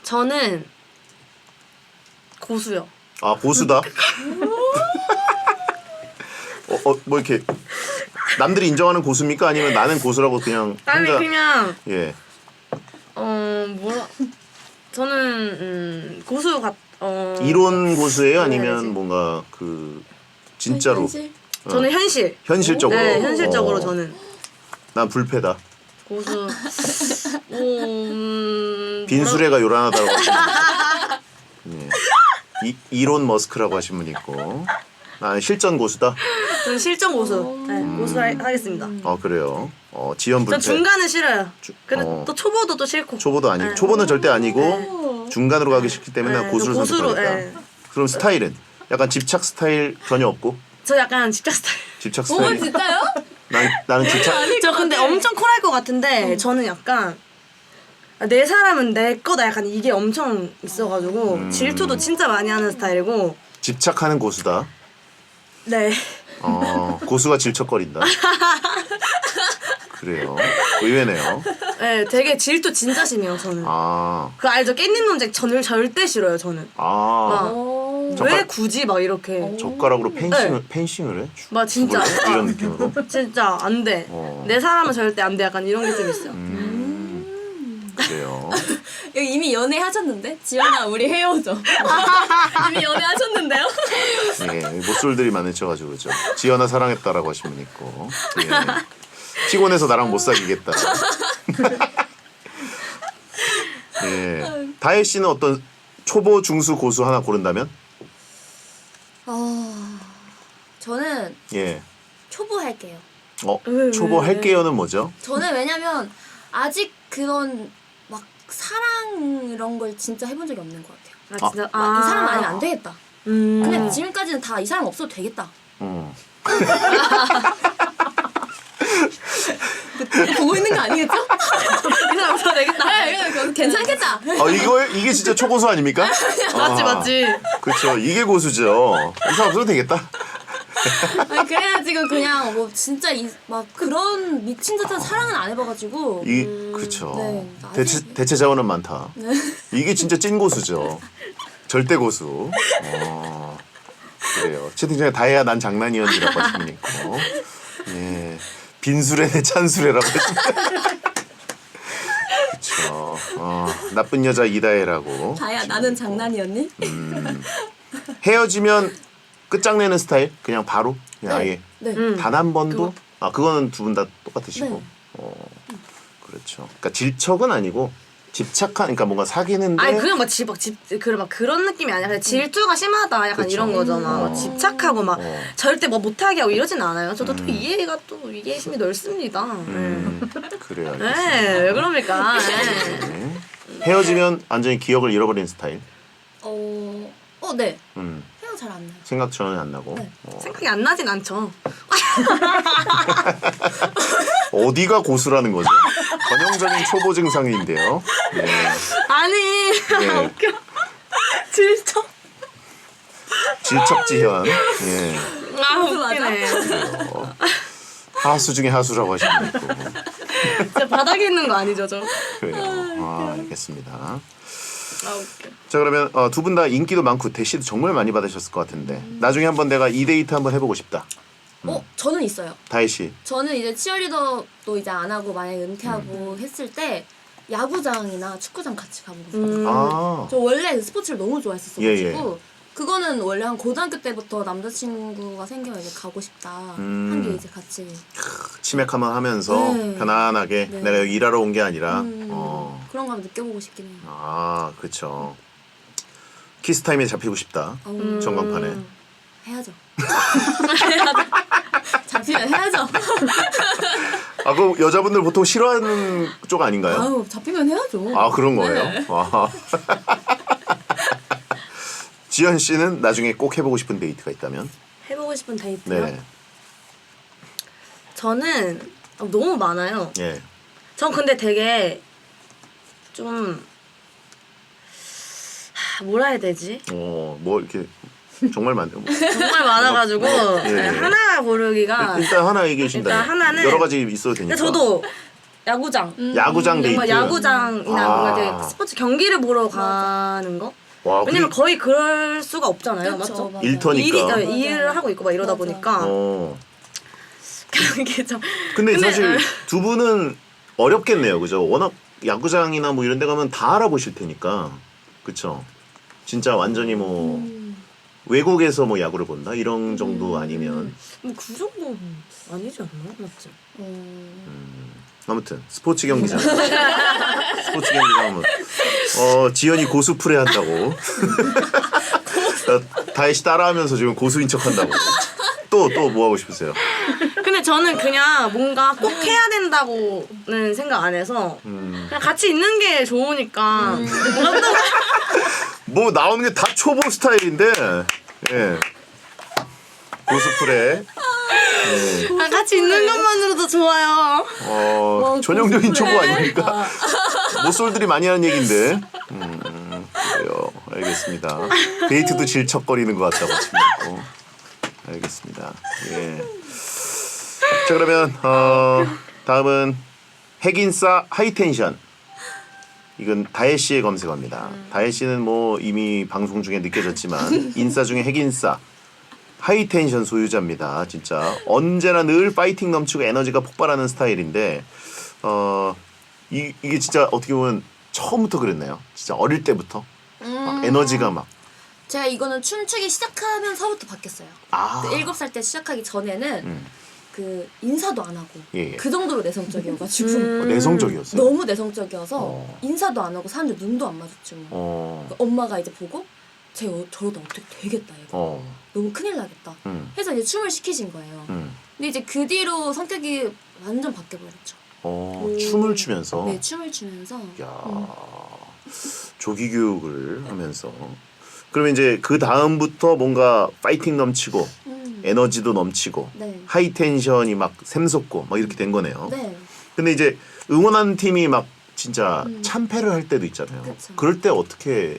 저는 고수요. 고수다? 뭐 이렇게 남들이 인정하는 고수입니까? 아니면 나는 고수라고 그냥 혼자 그냥 예. 저는 고수 이론 고수예요? 뭐라 아니면 해야지? 뭔가 그 진짜로 현실? 저는 현실. 현실적으로? 네, 현실적으로 저는 난 불패다. 고수. 빈수레가 요란하다고 하시는 예. 이론 머스크라고 하신 분 있고 나는 실전 고수다. 저는 실전 고수. 네, 고수 하겠습니다. 그래요. 지연 전 불패. 중간은 싫어요. 근데 어. 또 초보도 또 싫고. 초보도 아니고 네. 초보는 절대 아니고 중간으로 가기 싫기 때문에 난 고수를 고수로. 선택하겠다. 네. 그럼 스타일은 약간 집착 스타일 전혀 없고 저 약간 집착 스타일. 집착 오 스타일. 진짜요? 나는 집착. 저 근데 엄청 쿨할 것 같은데 저는 약간 내 사람은 내 거다 약간 이게 엄청 있어가지고 질투도 진짜 많이 하는 스타일이고. 집착하는 고수다. 네. 고수가 질척거린다. 그래요. 의외네요. 네, 되게 질투 진짜 심해요 저는. 그 알죠? 깻잎 논쟁 저는 절대 싫어요 저는. 왜 젓가락- 굳이 막 이렇게. 젓가락으로 펜싱을 해? 막 진짜. 죽을래? 이런 느낌으로. 진짜 안 돼. 내 사람은 절대 안 돼. 약간 이런 게 좀 있어요. 그래요. 여기 이미 연애하셨는데? 지연아 우리 헤어져. 이미 연애하셨는데요? 예, 못쏠들이 많으셔가지고 그죠. 지연아 사랑했다라고 하신 분 있고. 예. 피곤해서 나랑 못 사귀겠다. 예. 다혜 씨는 어떤 초보, 중수, 고수 하나 고른다면? 저는 예. 초보 할게요. 초보 할게요는 뭐죠? 저는 왜냐면 아직 그런 막 사랑 이런 걸 진짜 해본 적이 없는 것 같아요. 진짜. 이 사람 아니면 안 되겠다. 근데 지금까지는 다 이 사람 없어도 되겠다. 보고 있는 거 아니겠죠? 이 사람 없어도 되겠다. 네, 괜찮겠다. 이게 진짜 초고수 아닙니까? 맞지 맞지. 그렇죠. 이게 고수죠. 이상 없어도 되겠다. 아니, 그래가지고 그냥 뭐 진짜 막 그런 미친 듯한 사랑은 안 해봐가지고. 그렇죠. 네, 대체 자원은 많다. 이게 진짜 찐 고수죠. 절대 고수. 그래요. 채팅창에 다혜야 난 장난이었니라고 하신 분 있고, 예, 빈수레 내 찬수레라고 하신 그렇죠. 나쁜 여자 이다혜라고. 다야 나는 장난이었니? 헤어지면 끝장내는 스타일? 그냥 바로? 그냥 아예 네. 단 한 번도? 그거는 두 분 다 똑같으시고. 네. 그렇죠. 그러니까 질척은 아니고 집착한, 그러니까 뭔가 사귀는데. 아니 그냥 막 그런 느낌이 아니라 그냥 질투가 심하다 약간 그쵸. 이런 거잖아. 막 집착하고 막 절대 뭐 못하게 하고 이러진 않아요. 저도 또 이해심이 넓습니다. 그래요. 네, 왜 그럽니까? 네. 네. 헤어지면 완전히 기억을 잃어버리는 스타일. 네. 음. 생각 잘 안 나요. 생각 전혀 안 나고. 네. 생각이 안 나진 않죠. 어디가 고수라는 거죠? 전형적인 초보 증상인데요. 네. 아니 네. 웃겨. 질척. 질척지현. 예. 웃기네. 하수 중에 하수라고 하시는 분 있고. 진짜 바닥에 있는 거 아니죠, 저? 그래요. 알겠습니다. 웃겨. 자, 그러면 두 분 다 인기도 많고 대시도 정말 많이 받으셨을 것 같은데 나중에 한번 내가 이 데이트 한번 해보고 싶다. 저는 있어요. 다혜 씨. 저는 이제 치어리더도 이제 안 하고 만약에 은퇴하고 했을 때 야구장이나 축구장 같이 가보고 싶어요. 저 원래 스포츠를 너무 좋아했었어가지고 그거는 원래 한 고등학교 때부터 남자친구가 생기면 이제 가고 싶다 한 게 이제 같이 치맥 한번 하면서 네. 편안하게 네. 내가 여기 일하러 온 게 아니라 그런 거 한번 느껴보고 싶긴 해요. 그렇죠. 키스 타임에 잡히고 싶다. 전광판에. 해야죠. 잡히면 해야죠. 그 여자분들 보통 싫어하는 쪽 아닌가요? 아유, 잡히면 해야죠. 그런 거예요? 네. 지현 씨는 나중에 꼭 해보고 싶은 데이트가 있다면? 해보고 싶은 데이트요? 네. 저는 너무 많아요. 예. 전 근데 되게 좀 뭐라 해야 되지? 뭐 이렇게 정말 많네요. 정말 많아가지고 예. 하나 고르기가 일단 하나 얘기해 주신다. 일단 하나는 여러 가지 있어도 되니까. 근데 저도 야구장 야구장 데이트. 뭔가 야구장이나 뭔가 되게 스포츠 경기를 보러 가는 거. 와, 왜냐면 거의 그럴 수가 없잖아요, 그렇죠, 맞죠? 맞아요. 일터니까. 일을 하고 있고 막 이러다 맞아. 보니까 그게 좀. 근데 사실 두 분은 어렵겠네요, 그죠? 워낙 야구장이나 뭐 이런 데 가면 다 알아보실 테니까, 그쵸? 진짜 완전히 뭐 외국에서 뭐 야구를 본다 이런 정도 아니면 뭐그 정도 아니지 않나, 맞지? 아무튼 스포츠 경기장. 스포츠 경기장 하면 지연이 고수 프레 한다고. 다혜 씨 따라하면서 지금 고수인 척한다고. 또 뭐 하고 싶으세요? 근데 저는 그냥 뭔가 꼭 해야 된다고는 생각 안 해서 그냥 같이 있는 게 좋으니까 뭐 나오는 게 다 초보 스타일인데, 예. 고스프레. 그냥 같이 있는 것만으로도 좋아요. 전형적인 초보 아닙니까? 모쏠들이 많이 하는 얘기인데. 그래요. 알겠습니다. 데이트도 질척거리는 것 같다고 치고. 알겠습니다. 예. 자, 그러면 다음은 핵인싸 하이텐션. 이건 다혜 씨의 검색어입니다. 다혜 씨는 뭐 이미 방송 중에 느껴졌지만 인싸 중에 핵인싸, 하이텐션 소유자입니다. 진짜 언제나 늘 파이팅 넘치고 에너지가 폭발하는 스타일인데 이게 진짜 어떻게 보면 처음부터 그랬나요? 진짜 어릴 때부터 막 에너지가 막. 제가 이거는 춤추기 시작하면서부터 바뀌었어요. 그 7살 때 시작하기 전에는 그 인사도 안 하고 예. 그 정도로 내성적이어가지고 내성적이었어요. 너무 내성적이어서 인사도 안 하고 사람들 눈도 안 마주치고 그러니까 엄마가 이제 보고 쟤 저러다 어떻게 되겠다 얘가 너무 큰일 나겠다 해서 이제 춤을 시키신 거예요. 근데 이제 그 뒤로 성격이 완전 바뀌어버렸죠. 춤을 추면서. 네, 춤을 추면서. 야, 조기 교육을 하면서. 그러면 이제 그 다음부터 뭔가 파이팅 넘치고 에너지도 넘치고 네. 하이 텐션이 막 샘솟고 막 이렇게 된 거네요. 네. 근데 이제 응원하는 팀이 막 진짜 참패를 할 때도 있잖아요. 그쵸. 그럴 때 어떻게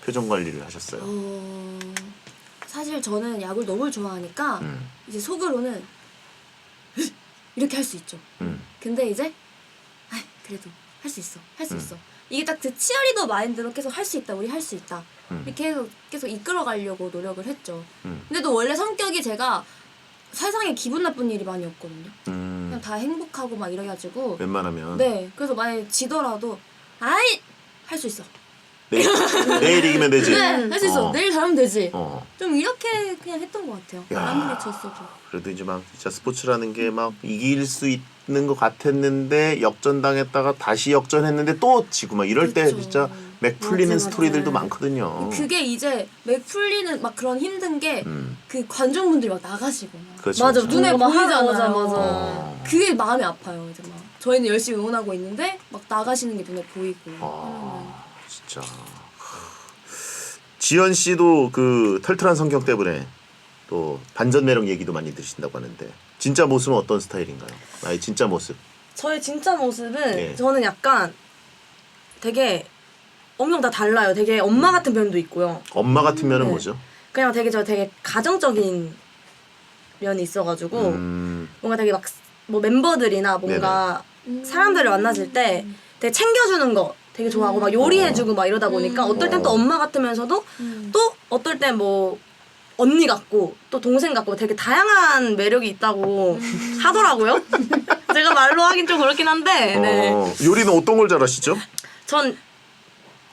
표정 관리를 하셨어요? 사실 저는 야구를 너무 좋아하니까 이제 속으로는 이렇게 할 수 있죠. 근데 이제 그래도 할 수 있어, 할 수 있어. 이게 딱 그 치어리더 마인드로 계속 할 수 있다, 우리 할 수 있다. 이렇게 계속 이끌어가려고 노력을 했죠. 근데 또 원래 성격이 제가 세상에 기분 나쁜 일이 많이 없거든요. 그냥 다 행복하고 막 이래가지고. 웬만하면 네, 그래서 만약에 지더라도 할 수 있어. 내일 이기면 되지. 네, 할 수 있어. 내일 잘하면 되지. 어. 좀 이렇게 그냥 했던 것 같아요. 야. 아무리 졌어도. 그래도 이제 막 진짜 스포츠라는 게 막 이길 수 있는 것 같았는데 역전당했다가 다시 역전했는데 또 지고 막 이럴 때 그쵸. 진짜 맥 풀리는 맞아, 맞아. 스토리들도 많거든요. 그게 이제 맥 풀리는 막 그런 힘든 게 그 관중분들이 막 나가시거나 그렇죠. 맞아, 그렇죠. 눈에 막 보이잖아요. 맞아, 맞아. 어. 그게 마음이 아파요. 이제 막 저희는 열심히 응원하고 있는데 막 나가시는 게 눈에 보이고. 아, 진짜. 지연 씨도 그 털털한 성격 때문에 또 반전 매력 얘기도 많이 들으신다고 하는데 진짜 모습은 어떤 스타일인가요? 나의 진짜 모습. 저의 진짜 모습은 네. 저는 약간 되게 엄청 다 달라요. 되게 엄마 같은 면도 있고요. 엄마 같은 면은 네. 뭐죠? 그냥 되게 가정적인 면이 있어가지고 뭔가 되게 막 뭐 멤버들이나 뭔가 사람들을 만났을 때 되게 챙겨주는 거 되게 좋아하고 막 요리해주고 막 이러다 보니까 어떨 땐 또 엄마 같으면서도 또 어떨 땐 뭐 언니 같고 또 동생 같고 되게 다양한 매력이 있다고 하더라고요. 제가 말로 하긴 좀 그렇긴 한데 네. 요리는 어떤 걸 잘하시죠? 전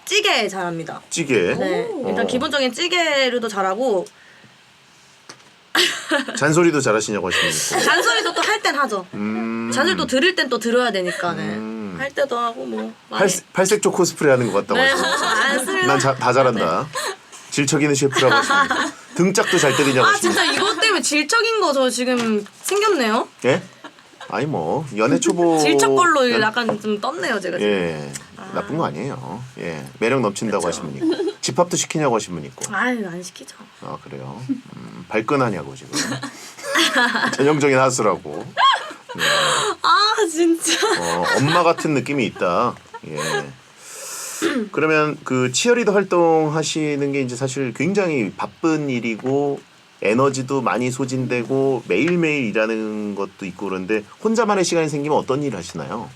찌개 잘합니다. 찌개. 네, 일단 기본적인 찌개류도 잘하고 잔소리도 잘하시냐고 하시는 거. 잔소리도 또 할 땐 하죠. 잔소리 또 들을 땐 또 들어야 되니까 할 때도 하고 뭐 많이. 팔색조 코스프레 하는 것 같다고 네, 하시는 안 쓰면 난 다 잘한다. 질척이는 셰프라고 하시는 등짝도 잘 때리냐고 아 하시는 진짜 이것 때문에 질척인 거 저 지금 생겼네요. 예? 아니 뭐 연애 초보 질척걸로 약간 좀 떴네요 제가 지금. 예. 나쁜 거 아니에요. 예. 매력 넘친다고 하신 분 있고 집합도 시키냐고 하신 분 있고. 아유 안 시키죠. 아 그래요. 발끈하냐고 지금. 전형적인 하수라고. 아 진짜. 엄마 같은 느낌이 있다. 예. 그러면 그 치어리더 활동하시는 게 이제 사실 굉장히 바쁜 일이고 에너지도 많이 소진되고 매일매일 일하는 것도 있고 그런데 혼자만의 시간이 생기면 어떤 일을 하시나요?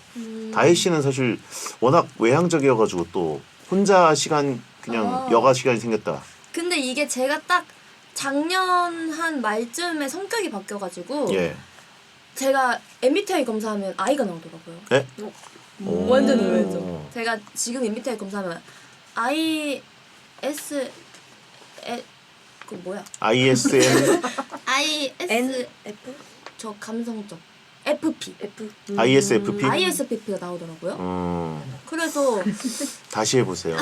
다혜 씨는 사실 워낙 외향적이어가지고 또 혼자 시간 그냥 여가 시간이 생겼다. 근데 이게 제가 딱 작년 한 말쯤에 성격이 바뀌어가지고 예. 제가 MBTI 검사하면 I가 나오더라고요. 네? 완전 의외죠. 제가 지금 MBTI 검사하면 그 뭐야? ISN, F 저 감성적 FP ISFP. ISFP가 나오더라고요. 그래서 다시 해보세요.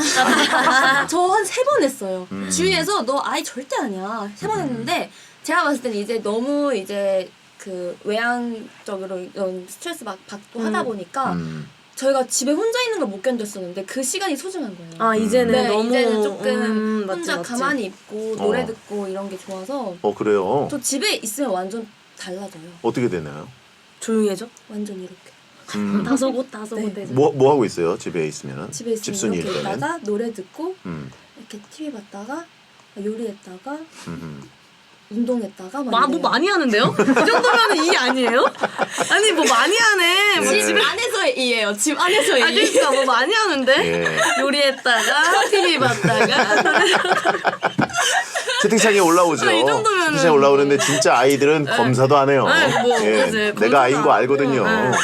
저 한 3번 했어요. 주위에서 너 I 절대 아니야 3번 했는데 제가 봤을 때는 이제 너무 이제 그 외향적으로 이런 스트레스 받고 하다 보니까 저희가 집에 혼자 있는 걸 못 견뎠었는데 그 시간이 소중한 거예요. 아 이제는 네, 너무 이제는 조금 맞지, 혼자 맞지. 가만히 있고 노래 듣고 이런 게 좋아서 그래요? 저 집에 있으면 완전 달라져요. 어떻게 되나요? 조용해져? 완전 이렇게. 다소곳 네. 뭐 하고 있어요? 집에 있으면? 집에 있으면 집순이일 이렇게 때는? 있다가 노래 듣고 음. 이렇게 TV 봤다가 요리했다가 운동했다가 뭐 많이 하는데요? 그 정도면 이 아니에요? 아니 뭐 많이 하네. 뭐 예. 집 안에서의 이예요. 집 안에서의 아 이. 그러니까 뭐 많이 하는데 예. 요리했다가 TV 봤다가 채팅창에 올라오죠. 이 정도면은 채팅창에 올라오는데 진짜 아이들은 검사도 안 해요. 네, 뭐, 예. 이제 내가 검사도 아이인 거 안 알거든요. 하고.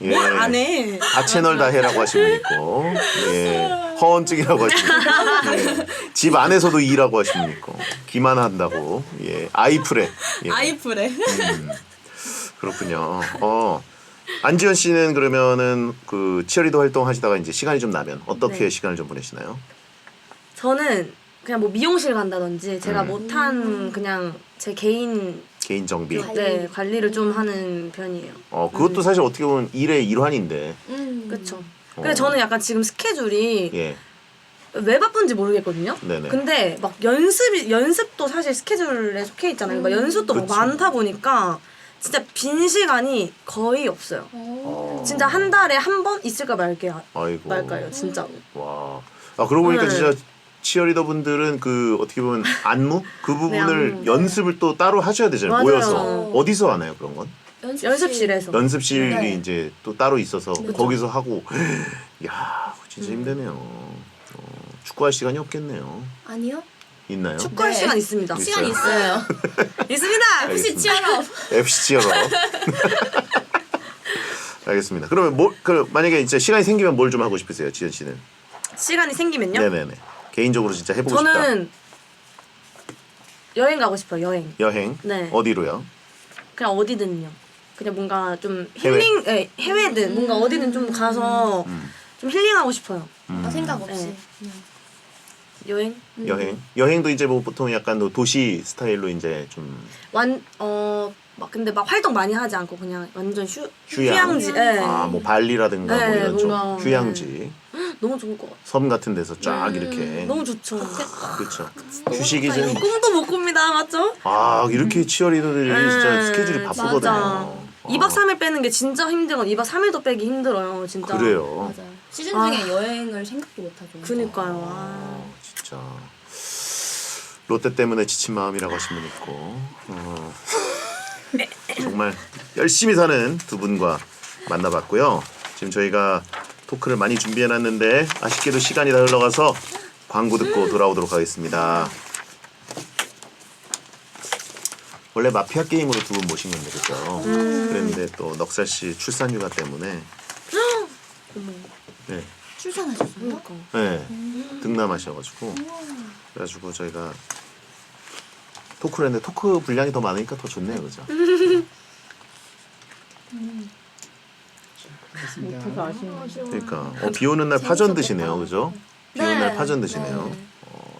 예. 뭘 안 해. 다 채널 다 해라고 하시는 분 있고, 예. 허언증이라고 하시는 분 있고, 예. 집 안에서도 일하고 하시는 분 있고, 귀만 한다고, 예. 아이프레. 예. 아이플에. 그렇군요. 안지현 씨는 그러면은 그 치어리더 활동하시다가 이제 시간이 좀 나면 어떻게 네. 시간을 좀 보내시나요? 저는 그냥 뭐 미용실 간다든지 제가 못한 그냥 제 개인 개인 정비. 네, 관리를 좀 하는 편이에요. 그것도 사실 어떻게 보면 일의 일환인데. 그렇죠. 근데 저는 약간 지금 스케줄이 예. 왜 바쁜지 모르겠거든요. 네네. 근데 막 연습도 사실 스케줄에 속해 있잖아요. 막 연습도 막 그쵸. 많다 보니까 진짜 빈 시간이 거의 없어요. 진짜 한 달에 한 번 있을까 아이고. 말까요, 진짜로. 와. 아 그러고 보니까 네. 진짜 치어리더 분들은 그 어떻게 보면 안무 그 부분을 안무. 연습을 또 따로 하셔야 되잖아요. 맞아요. 모여서 어디서 하나요 그런 건? 연습실에서. 연습실이 네. 이제 또 따로 있어서 그쵸. 거기서 하고. 야 진짜 힘드네요. 축구할 시간이 없겠네요. 아니요. 있나요? 축구할 네. 시간 있습니다. 있어요? 시간 있어요. 있습니다. 알겠습니다. FC 치어업. FC 치어러. 알겠습니다. 그러면 만약에 진짜 시간이 생기면 뭘 좀 하고 싶으세요, 지연 씨는? 시간이 생기면요? 네네네. 개인적으로 진짜 해보고 저는 여행 가고 싶어요. 여행. 싶다. 여행. 네. 어디로요? 그냥 어디든요. 그냥 뭔가 좀 해외? 힐링, 해외든 뭔가 어디든 좀 가서 좀 힐링하고 싶어요. 생각 없이. 네. 그냥. 여행? 여행. 여행도 이제 뭐 보통 약간 도시 스타일로 이제 좀 막 근데 막 활동 많이 하지 않고 그냥 완전 휴양. 휴양지. 예. 아 뭐 발리라든가 뭐 네, 이런 쪽 뭔가, 휴양지 너무 좋을 것 같아요. 섬 같은 데서 쫙 이렇게 너무 좋죠. 그렇죠. 휴식이 좀 꿈도 못 꿉니다. 맞죠? 아 이렇게 치어리더들이 진짜 스케줄이 바쁘거든요. 맞아. 2박 3일 빼는 게 진짜 힘들건 2박 3일도 빼기 힘들어요. 진짜. 그래요. 맞아요. 시즌 중에 여행을 생각도 못하죠. 그니까요. 아. 진짜 롯데 때문에 지친 마음이라고 하신 분 있고 정말 열심히 사는 두 분과 만나봤고요. 지금 저희가 토크를 많이 준비해놨는데 아쉽게도 시간이 다 흘러가서 광고 듣고 돌아오도록 하겠습니다. 원래 마피아 게임으로 두 분 모신 건데 그죠? 그랬는데 또 넉살 씨 출산휴가 때문에 네, 출산하셨어요? 네 등남하셔가지고 그래가지고 저희가 토크를 했는데 토크 분량이 더 많으니까 더 좋네요, 그죠? 알겠습니다. 그러니까 비 오는 날 파전 드시네요, 그죠? 비 오는 날 파전 드시네요.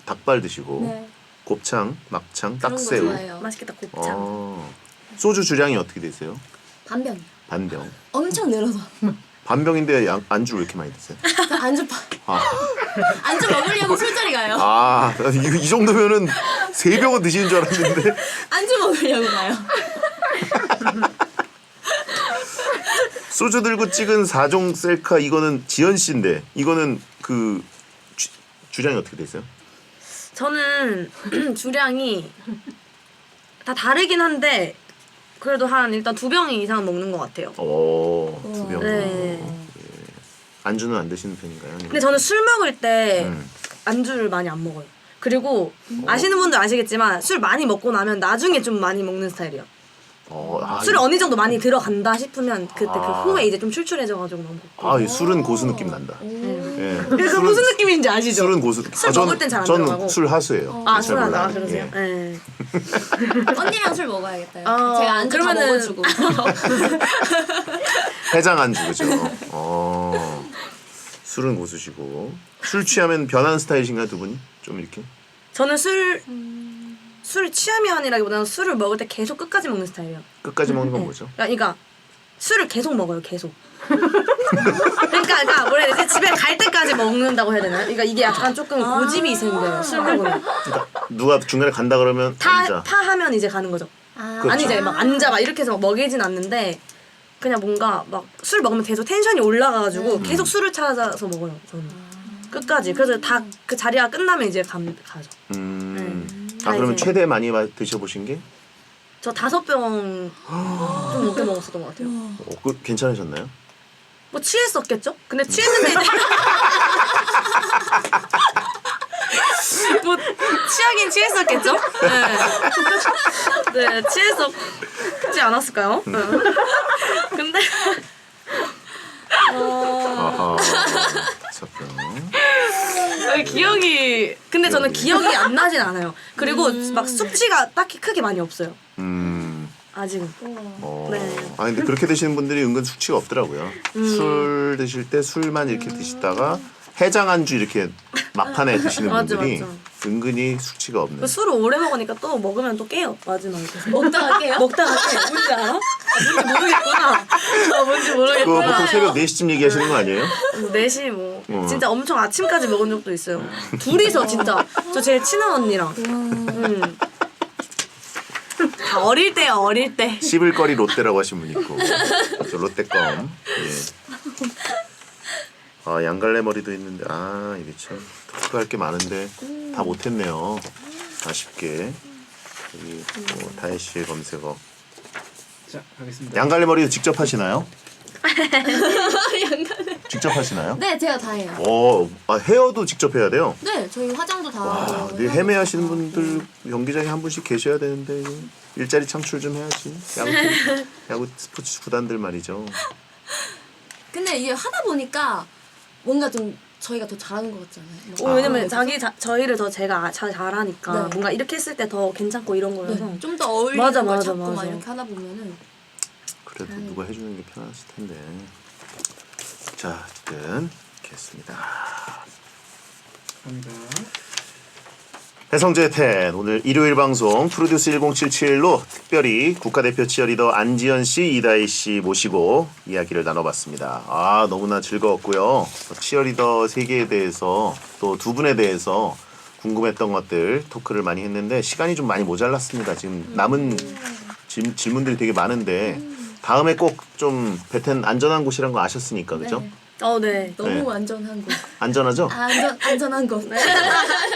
닭발 드시고 네. 곱창, 막창, 그런 거 딱새우. 좋아해요. 맛있겠다. 곱창. 소주 주량이 어떻게 되세요? 반병. 반병. 엄청 늘어서. 반병인데 안주 왜 이렇게 많이 드세요? 안주 아, 안주 먹으려고 술자리 가요. 이 정도면은 3병은 드시는 줄 알았는데. 안주 먹으려고 가요. 소주 들고 찍은 4종 셀카 이거는 지연 씨인데 이거는 그 주량이 어떻게 되세요? 저는 주량이 다 다르긴 한데 그래도 일단 2병 이상 먹는 것 같아요. 오, 2병. 네. 안주는 안 드시는 편인가요? 근데 저는 술 먹을 때 음. 안주를 많이 안 먹어요. 그리고 아시는 분들 아시겠지만 술 많이 먹고 나면 나중에 좀 많이 먹는 스타일이에요. 술이 어느 정도 많이 들어간다 싶으면 그때 그 후에 이제 좀 출출해져가지고 먹고. 이 술은 고수 느낌 난다. 예. 그래서 무슨 느낌인지 아시죠? 술은 고수. 술 먹을 땐 잘 안 들어가고. 저는 술 하수예요. 술 잘 하나 몰라요. 그러세요? 예. 네. 언니랑 술 먹어야겠다. 아, 제가 안주 다 그러면은- 먹어주고. 해장 안주 그죠? 술은 고수시고 술 취하면 변하는 스타일이신가요 두 분이? 좀 이렇게? 저는 술 취함이 아니라기보다는 술을 먹을 때 계속 끝까지 먹는 스타일이에요. 끝까지 먹는 건 뭐죠? 그러니까 술을 계속 먹어요. 계속. 그러니까 뭐라 해야 되지? 집에 갈 때까지 먹는다고 해야 되나요? 그러니까 이게 약간 조금 고집이 생겨요. 술 먹으면. 그러니까 누가 중간에 간다 그러면 앉아. 타하면 이제 가는 거죠. 그렇죠. 아니 이제 막 앉아 막 이렇게 해서 막 먹이진 않는데 그냥 뭔가 막 술 먹으면 계속 텐션이 올라가가지고 계속 술을 찾아서 먹어요. 저는 끝까지. 그래서 다 그 자리가 끝나면 이제 가죠. 그러면 이제- 최대 많이 드셔보신 게? 저 5병 좀 넘게 먹었었던 것 같아요. 괜찮으셨나요? 뭐 취했었겠죠? 근데 취했는데 이제 뭐 취하긴 취했었겠죠? 네, 취했었지 않았을까요? 근데 아하. 기억이 근데 저는 기억이 안 나진 않아요. 그리고 막 숙취가 딱히 크게 많이 없어요. 아직은. 네. 근데 그렇게 드시는 분들이 은근 숙취가 없더라고요. 술 드실 때 술만 이렇게 드시다가 해장 안주 이렇게 막판에 드시는 맞아, 분들이 맞아. 은근히 숙취가 없는. 술을 오래 먹으니까 또 먹으면 또 깨요. 마지막에. 먹다가 깨요? 먹다가 깨. 뭔지 알아? 뭔지 모르겠구나. 뭔지 그거 모르겠구나. 보통 새벽 4시쯤 얘기하시는 거 아니에요? 4시 뭐 진짜 엄청 아침까지 먹은 적도 있어요. 둘이서 진짜 저 제일 친한 언니랑 어릴 때요, 어릴 때. 씹을거리 롯데라고 하신 분 있고 저 롯데껌. 예. 아 양갈래 머리도 있는데 아 이게 참 토크할 게 많은데 다 못했네요. 아쉽게. 여기 뭐 다혜 씨의 검색어. 자, 가겠습니다. 양갈래 머리도 직접 하시나요? 직접 하시나요? 네, 제가 다 해요. 헤어도 직접 해야 돼요. 네, 저희 화장도 다. 와, 근데 헤매하시는 분들 연기장에 한 분씩 계셔야 되는데 일자리 창출 좀 해야지. 야구 스포츠 구단들 말이죠. 근데 이게 하다 보니까 뭔가 좀 저희가 더 잘하는 것 같잖아요. 왜냐면 저희를 더 제가 잘하니까 네. 뭔가 이렇게 했을 때 더 괜찮고 이런 거여서. 네, 좀 더 어울리는 맞아, 걸 맞아, 찾고 막 맞아. 이렇게 하다 보면은 그래도 누가 해주는 게 편하실 텐데. 자, 어쨌든 됐습니다. 갑니다. 해성제 10 오늘 일요일 방송 프로듀스 1077로 특별히 국가대표 치어리더 안지연 씨, 이다희 씨 모시고 이야기를 나눠봤습니다. 아 너무나 즐거웠고요. 치어리더 세계에 대해서 또 두 분에 대해서 궁금했던 것들 토크를 많이 했는데 시간이 좀 많이 모자랐습니다. 지금 남은 질문들이 되게 많은데 다음에 꼭 좀 베텐 안전한 곳이란 거 아셨으니까 그죠? 네. 네. 너무 네. 안전한 곳. 안전하죠? 안전한 곳.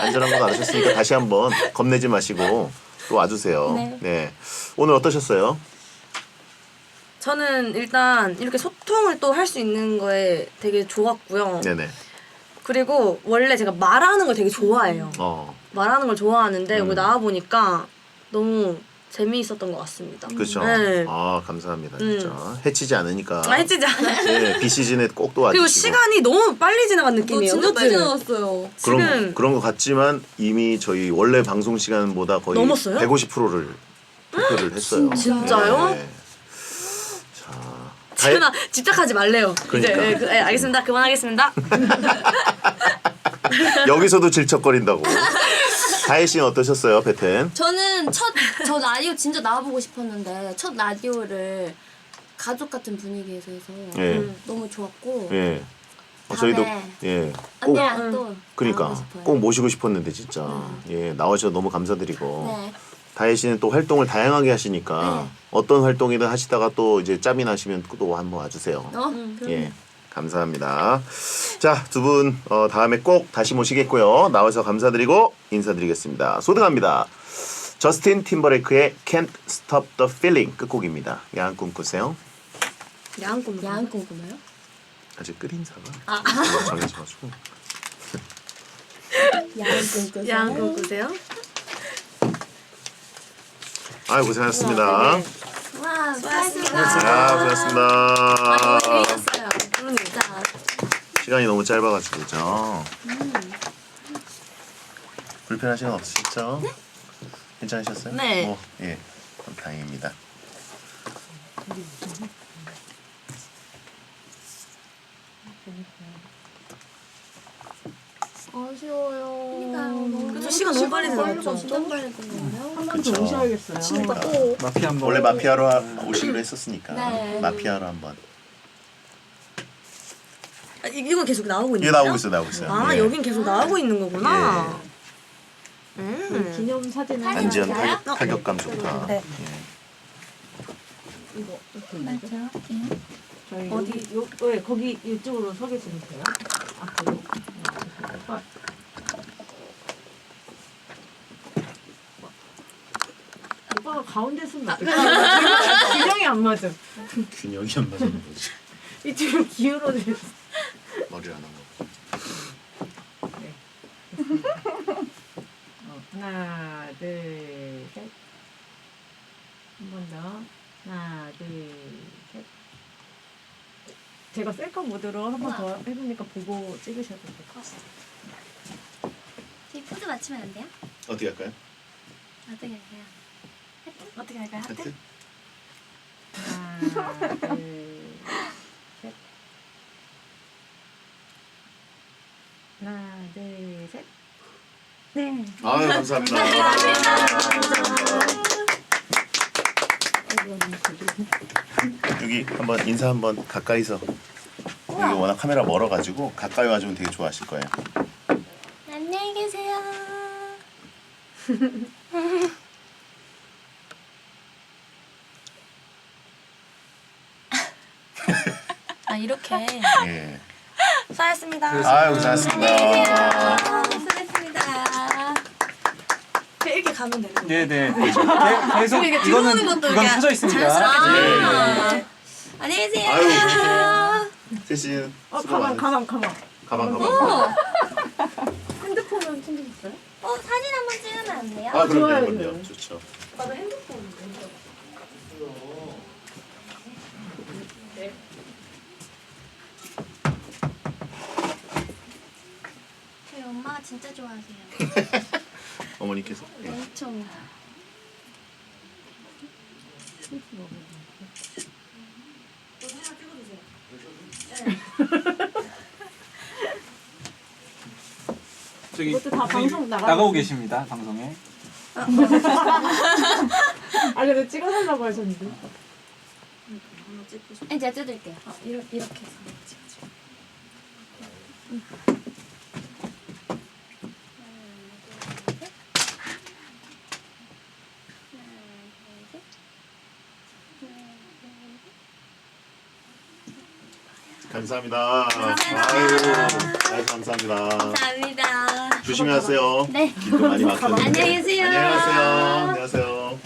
안전한 거 알으셨으니까 다시 한번 겁내지 마시고 또 와주세요. 네. 오늘 어떠셨어요? 저는 일단 이렇게 소통을 또 할 수 있는 거에 되게 좋았고요. 네네. 그리고 원래 제가 말하는 걸 되게 좋아해요. 말하는 걸 좋아하는데 여기 나와 보니까 너무 재미있었던 것 같습니다. 그렇죠. 네. 아 감사합니다. 진짜 해치지 않으니까. 해치지 않아요. 네, 비시즌에 꼭 또 와주시고. 그리고 시간이 너무 빨리 지나간 느낌이에요. 진짜 빨리 그치? 나왔어요. 지금 그런 것 같지만 이미 저희 원래 방송 시간보다 거의 넘었어요? 150%를 투표를 했어요. 진짜요? 네. 자, 지훈아 집착하지 말래요. 그러니까. 이제 알겠습니다. 그만하겠습니다. 여기서도 질척거린다고. 다혜 씨는 어떠셨어요, 베텐? 저는 저 라디오 진짜 나와보고 싶었는데 첫 라디오를 가족 같은 분위기에서 해서 예. 너무 좋았고 예. 저희도 다음에 예. 꼭 언니랑 또 그러니까 나오고 싶어요. 꼭 모시고 싶었는데 진짜 예 나와주셔서 너무 감사드리고 네. 다혜 씨는 또 활동을 다양하게 하시니까 네. 어떤 활동이든 하시다가 또 이제 짬이 나시면 또 한번 와주세요. 예 감사합니다. 자 두 분 다음에 꼭 다시 모시겠고요. 나와서 감사드리고 인사드리겠습니다. 소등합니다. 저스틴 팀버레이크의 Can't Stop the Feeling 끝곡입니다. 야한 꿈 꾸세요. 야한 꿈. 야한 꿈 꾸나요? 아직 끝 인사가 정해져가지고 야한 꿈 꾸세요? 야한 꿈 꾸세요? 아유 고생하셨습니다. 네. 와, 수고하셨습니다. 아 고생하셨습니다. 아, 너무 재밌었어요. 진짜. 시간이 너무 짧아가지고 그죠? 불편하신 건 없으시죠? 네? 괜찮으셨어요? 네. 예, 그럼 다행입니다. 아쉬워요. 그러니까요. 그쵸, 시간 너무 빨리 지나갔죠. 진짜 빨리 끝났네요. 한 번 더 오셔야겠어요. 마피아 한번. 원래 마피아로 오시기로 했었으니까 네. 마피아로 한번. 이건 계속 나오고 있는 이게 거예요? 나오고 있어요, 나오고 있어요. 아 예. 여긴 계속 나오고 있는 거구나. 기념 사진을 안지연 맞아요? 타격감 좋다. 네. 예. 이거 저희 어디 왜 거기 이쪽으로 서 계시면 돼요? 앞으로. 오빠가 가운데 서면 어떡해? 균형이 안 맞아. 균형이 안 맞는 거지. 이쪽으로 기울어져. 머리를 안 하고. 하나, 둘, 셋. 한 번 더. 하나, 둘, 셋. 제가 셀카 모드로 한 번 더 해보니까 보고 찍으셔도 될 것 같아요. 저희 포즈 맞추면 안 돼요? 어떻게 할까요? 어떻게 할까요? 어떻게 할까요? 하트? 하나, 둘, 셋. 하나, 둘, 셋. 네. 아유 감사합니다. 여기 한번 인사 한번 가까이서. 여기 워낙 카메라 멀어가지고 가까이 와주면 되게 좋아하실 거예요. 안녕히 계세요. 이렇게. 예. 수고하셨습니다. 아유 고생하셨습니다. 수고했습니다. 이렇게 가면 되는 거예요. 네네. 계속 이게 이거는 들어오는 것도 이건 그냥 켜져 있습니다. 자연스럽게 예, 들어오는 안녕히 계세요. 아유. 세신 가방. 가방. 핸드폰은 챙기셨어요? 사진 한번 찍으면 안 돼요? 아 좋아요, 그럼요. 좋아요. 좋죠. 나도 핸드폰. 저희 엄마가 진짜 좋아하세요. 어머니께서. 예. 엄청. 저기 이것도 다 방송 나가고 계십니다. 방송에. 아 근데 찍어달라고 하셨는데. 제가 뜯을게요. 이렇게 해서. 감사합니다. 아유 감사합니다. 감사합니다. 조심히 하세요. 네. 길도 많이 막혔는데. 안녕히 계세요. 안녕히 가세요. 안녕하세요.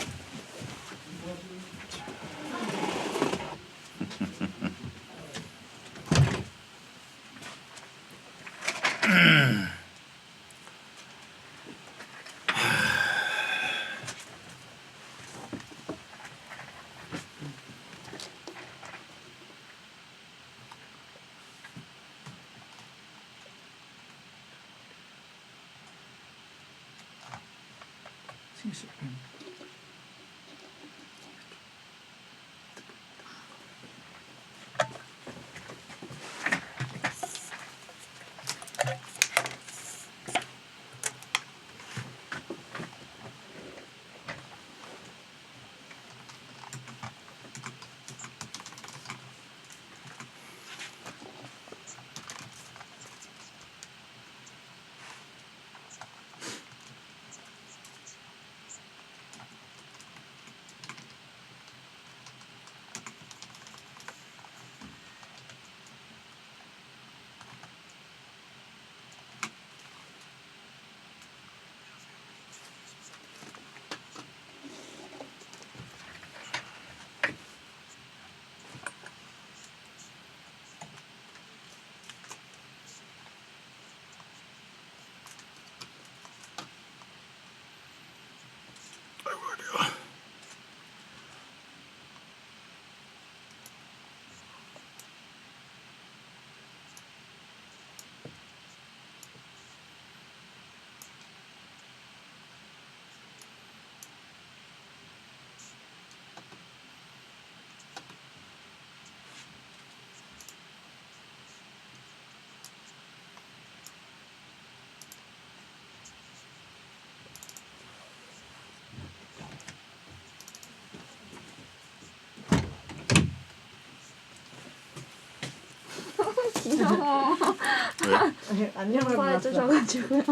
안녕을 좋아해 불렀어. 주셔가지고요.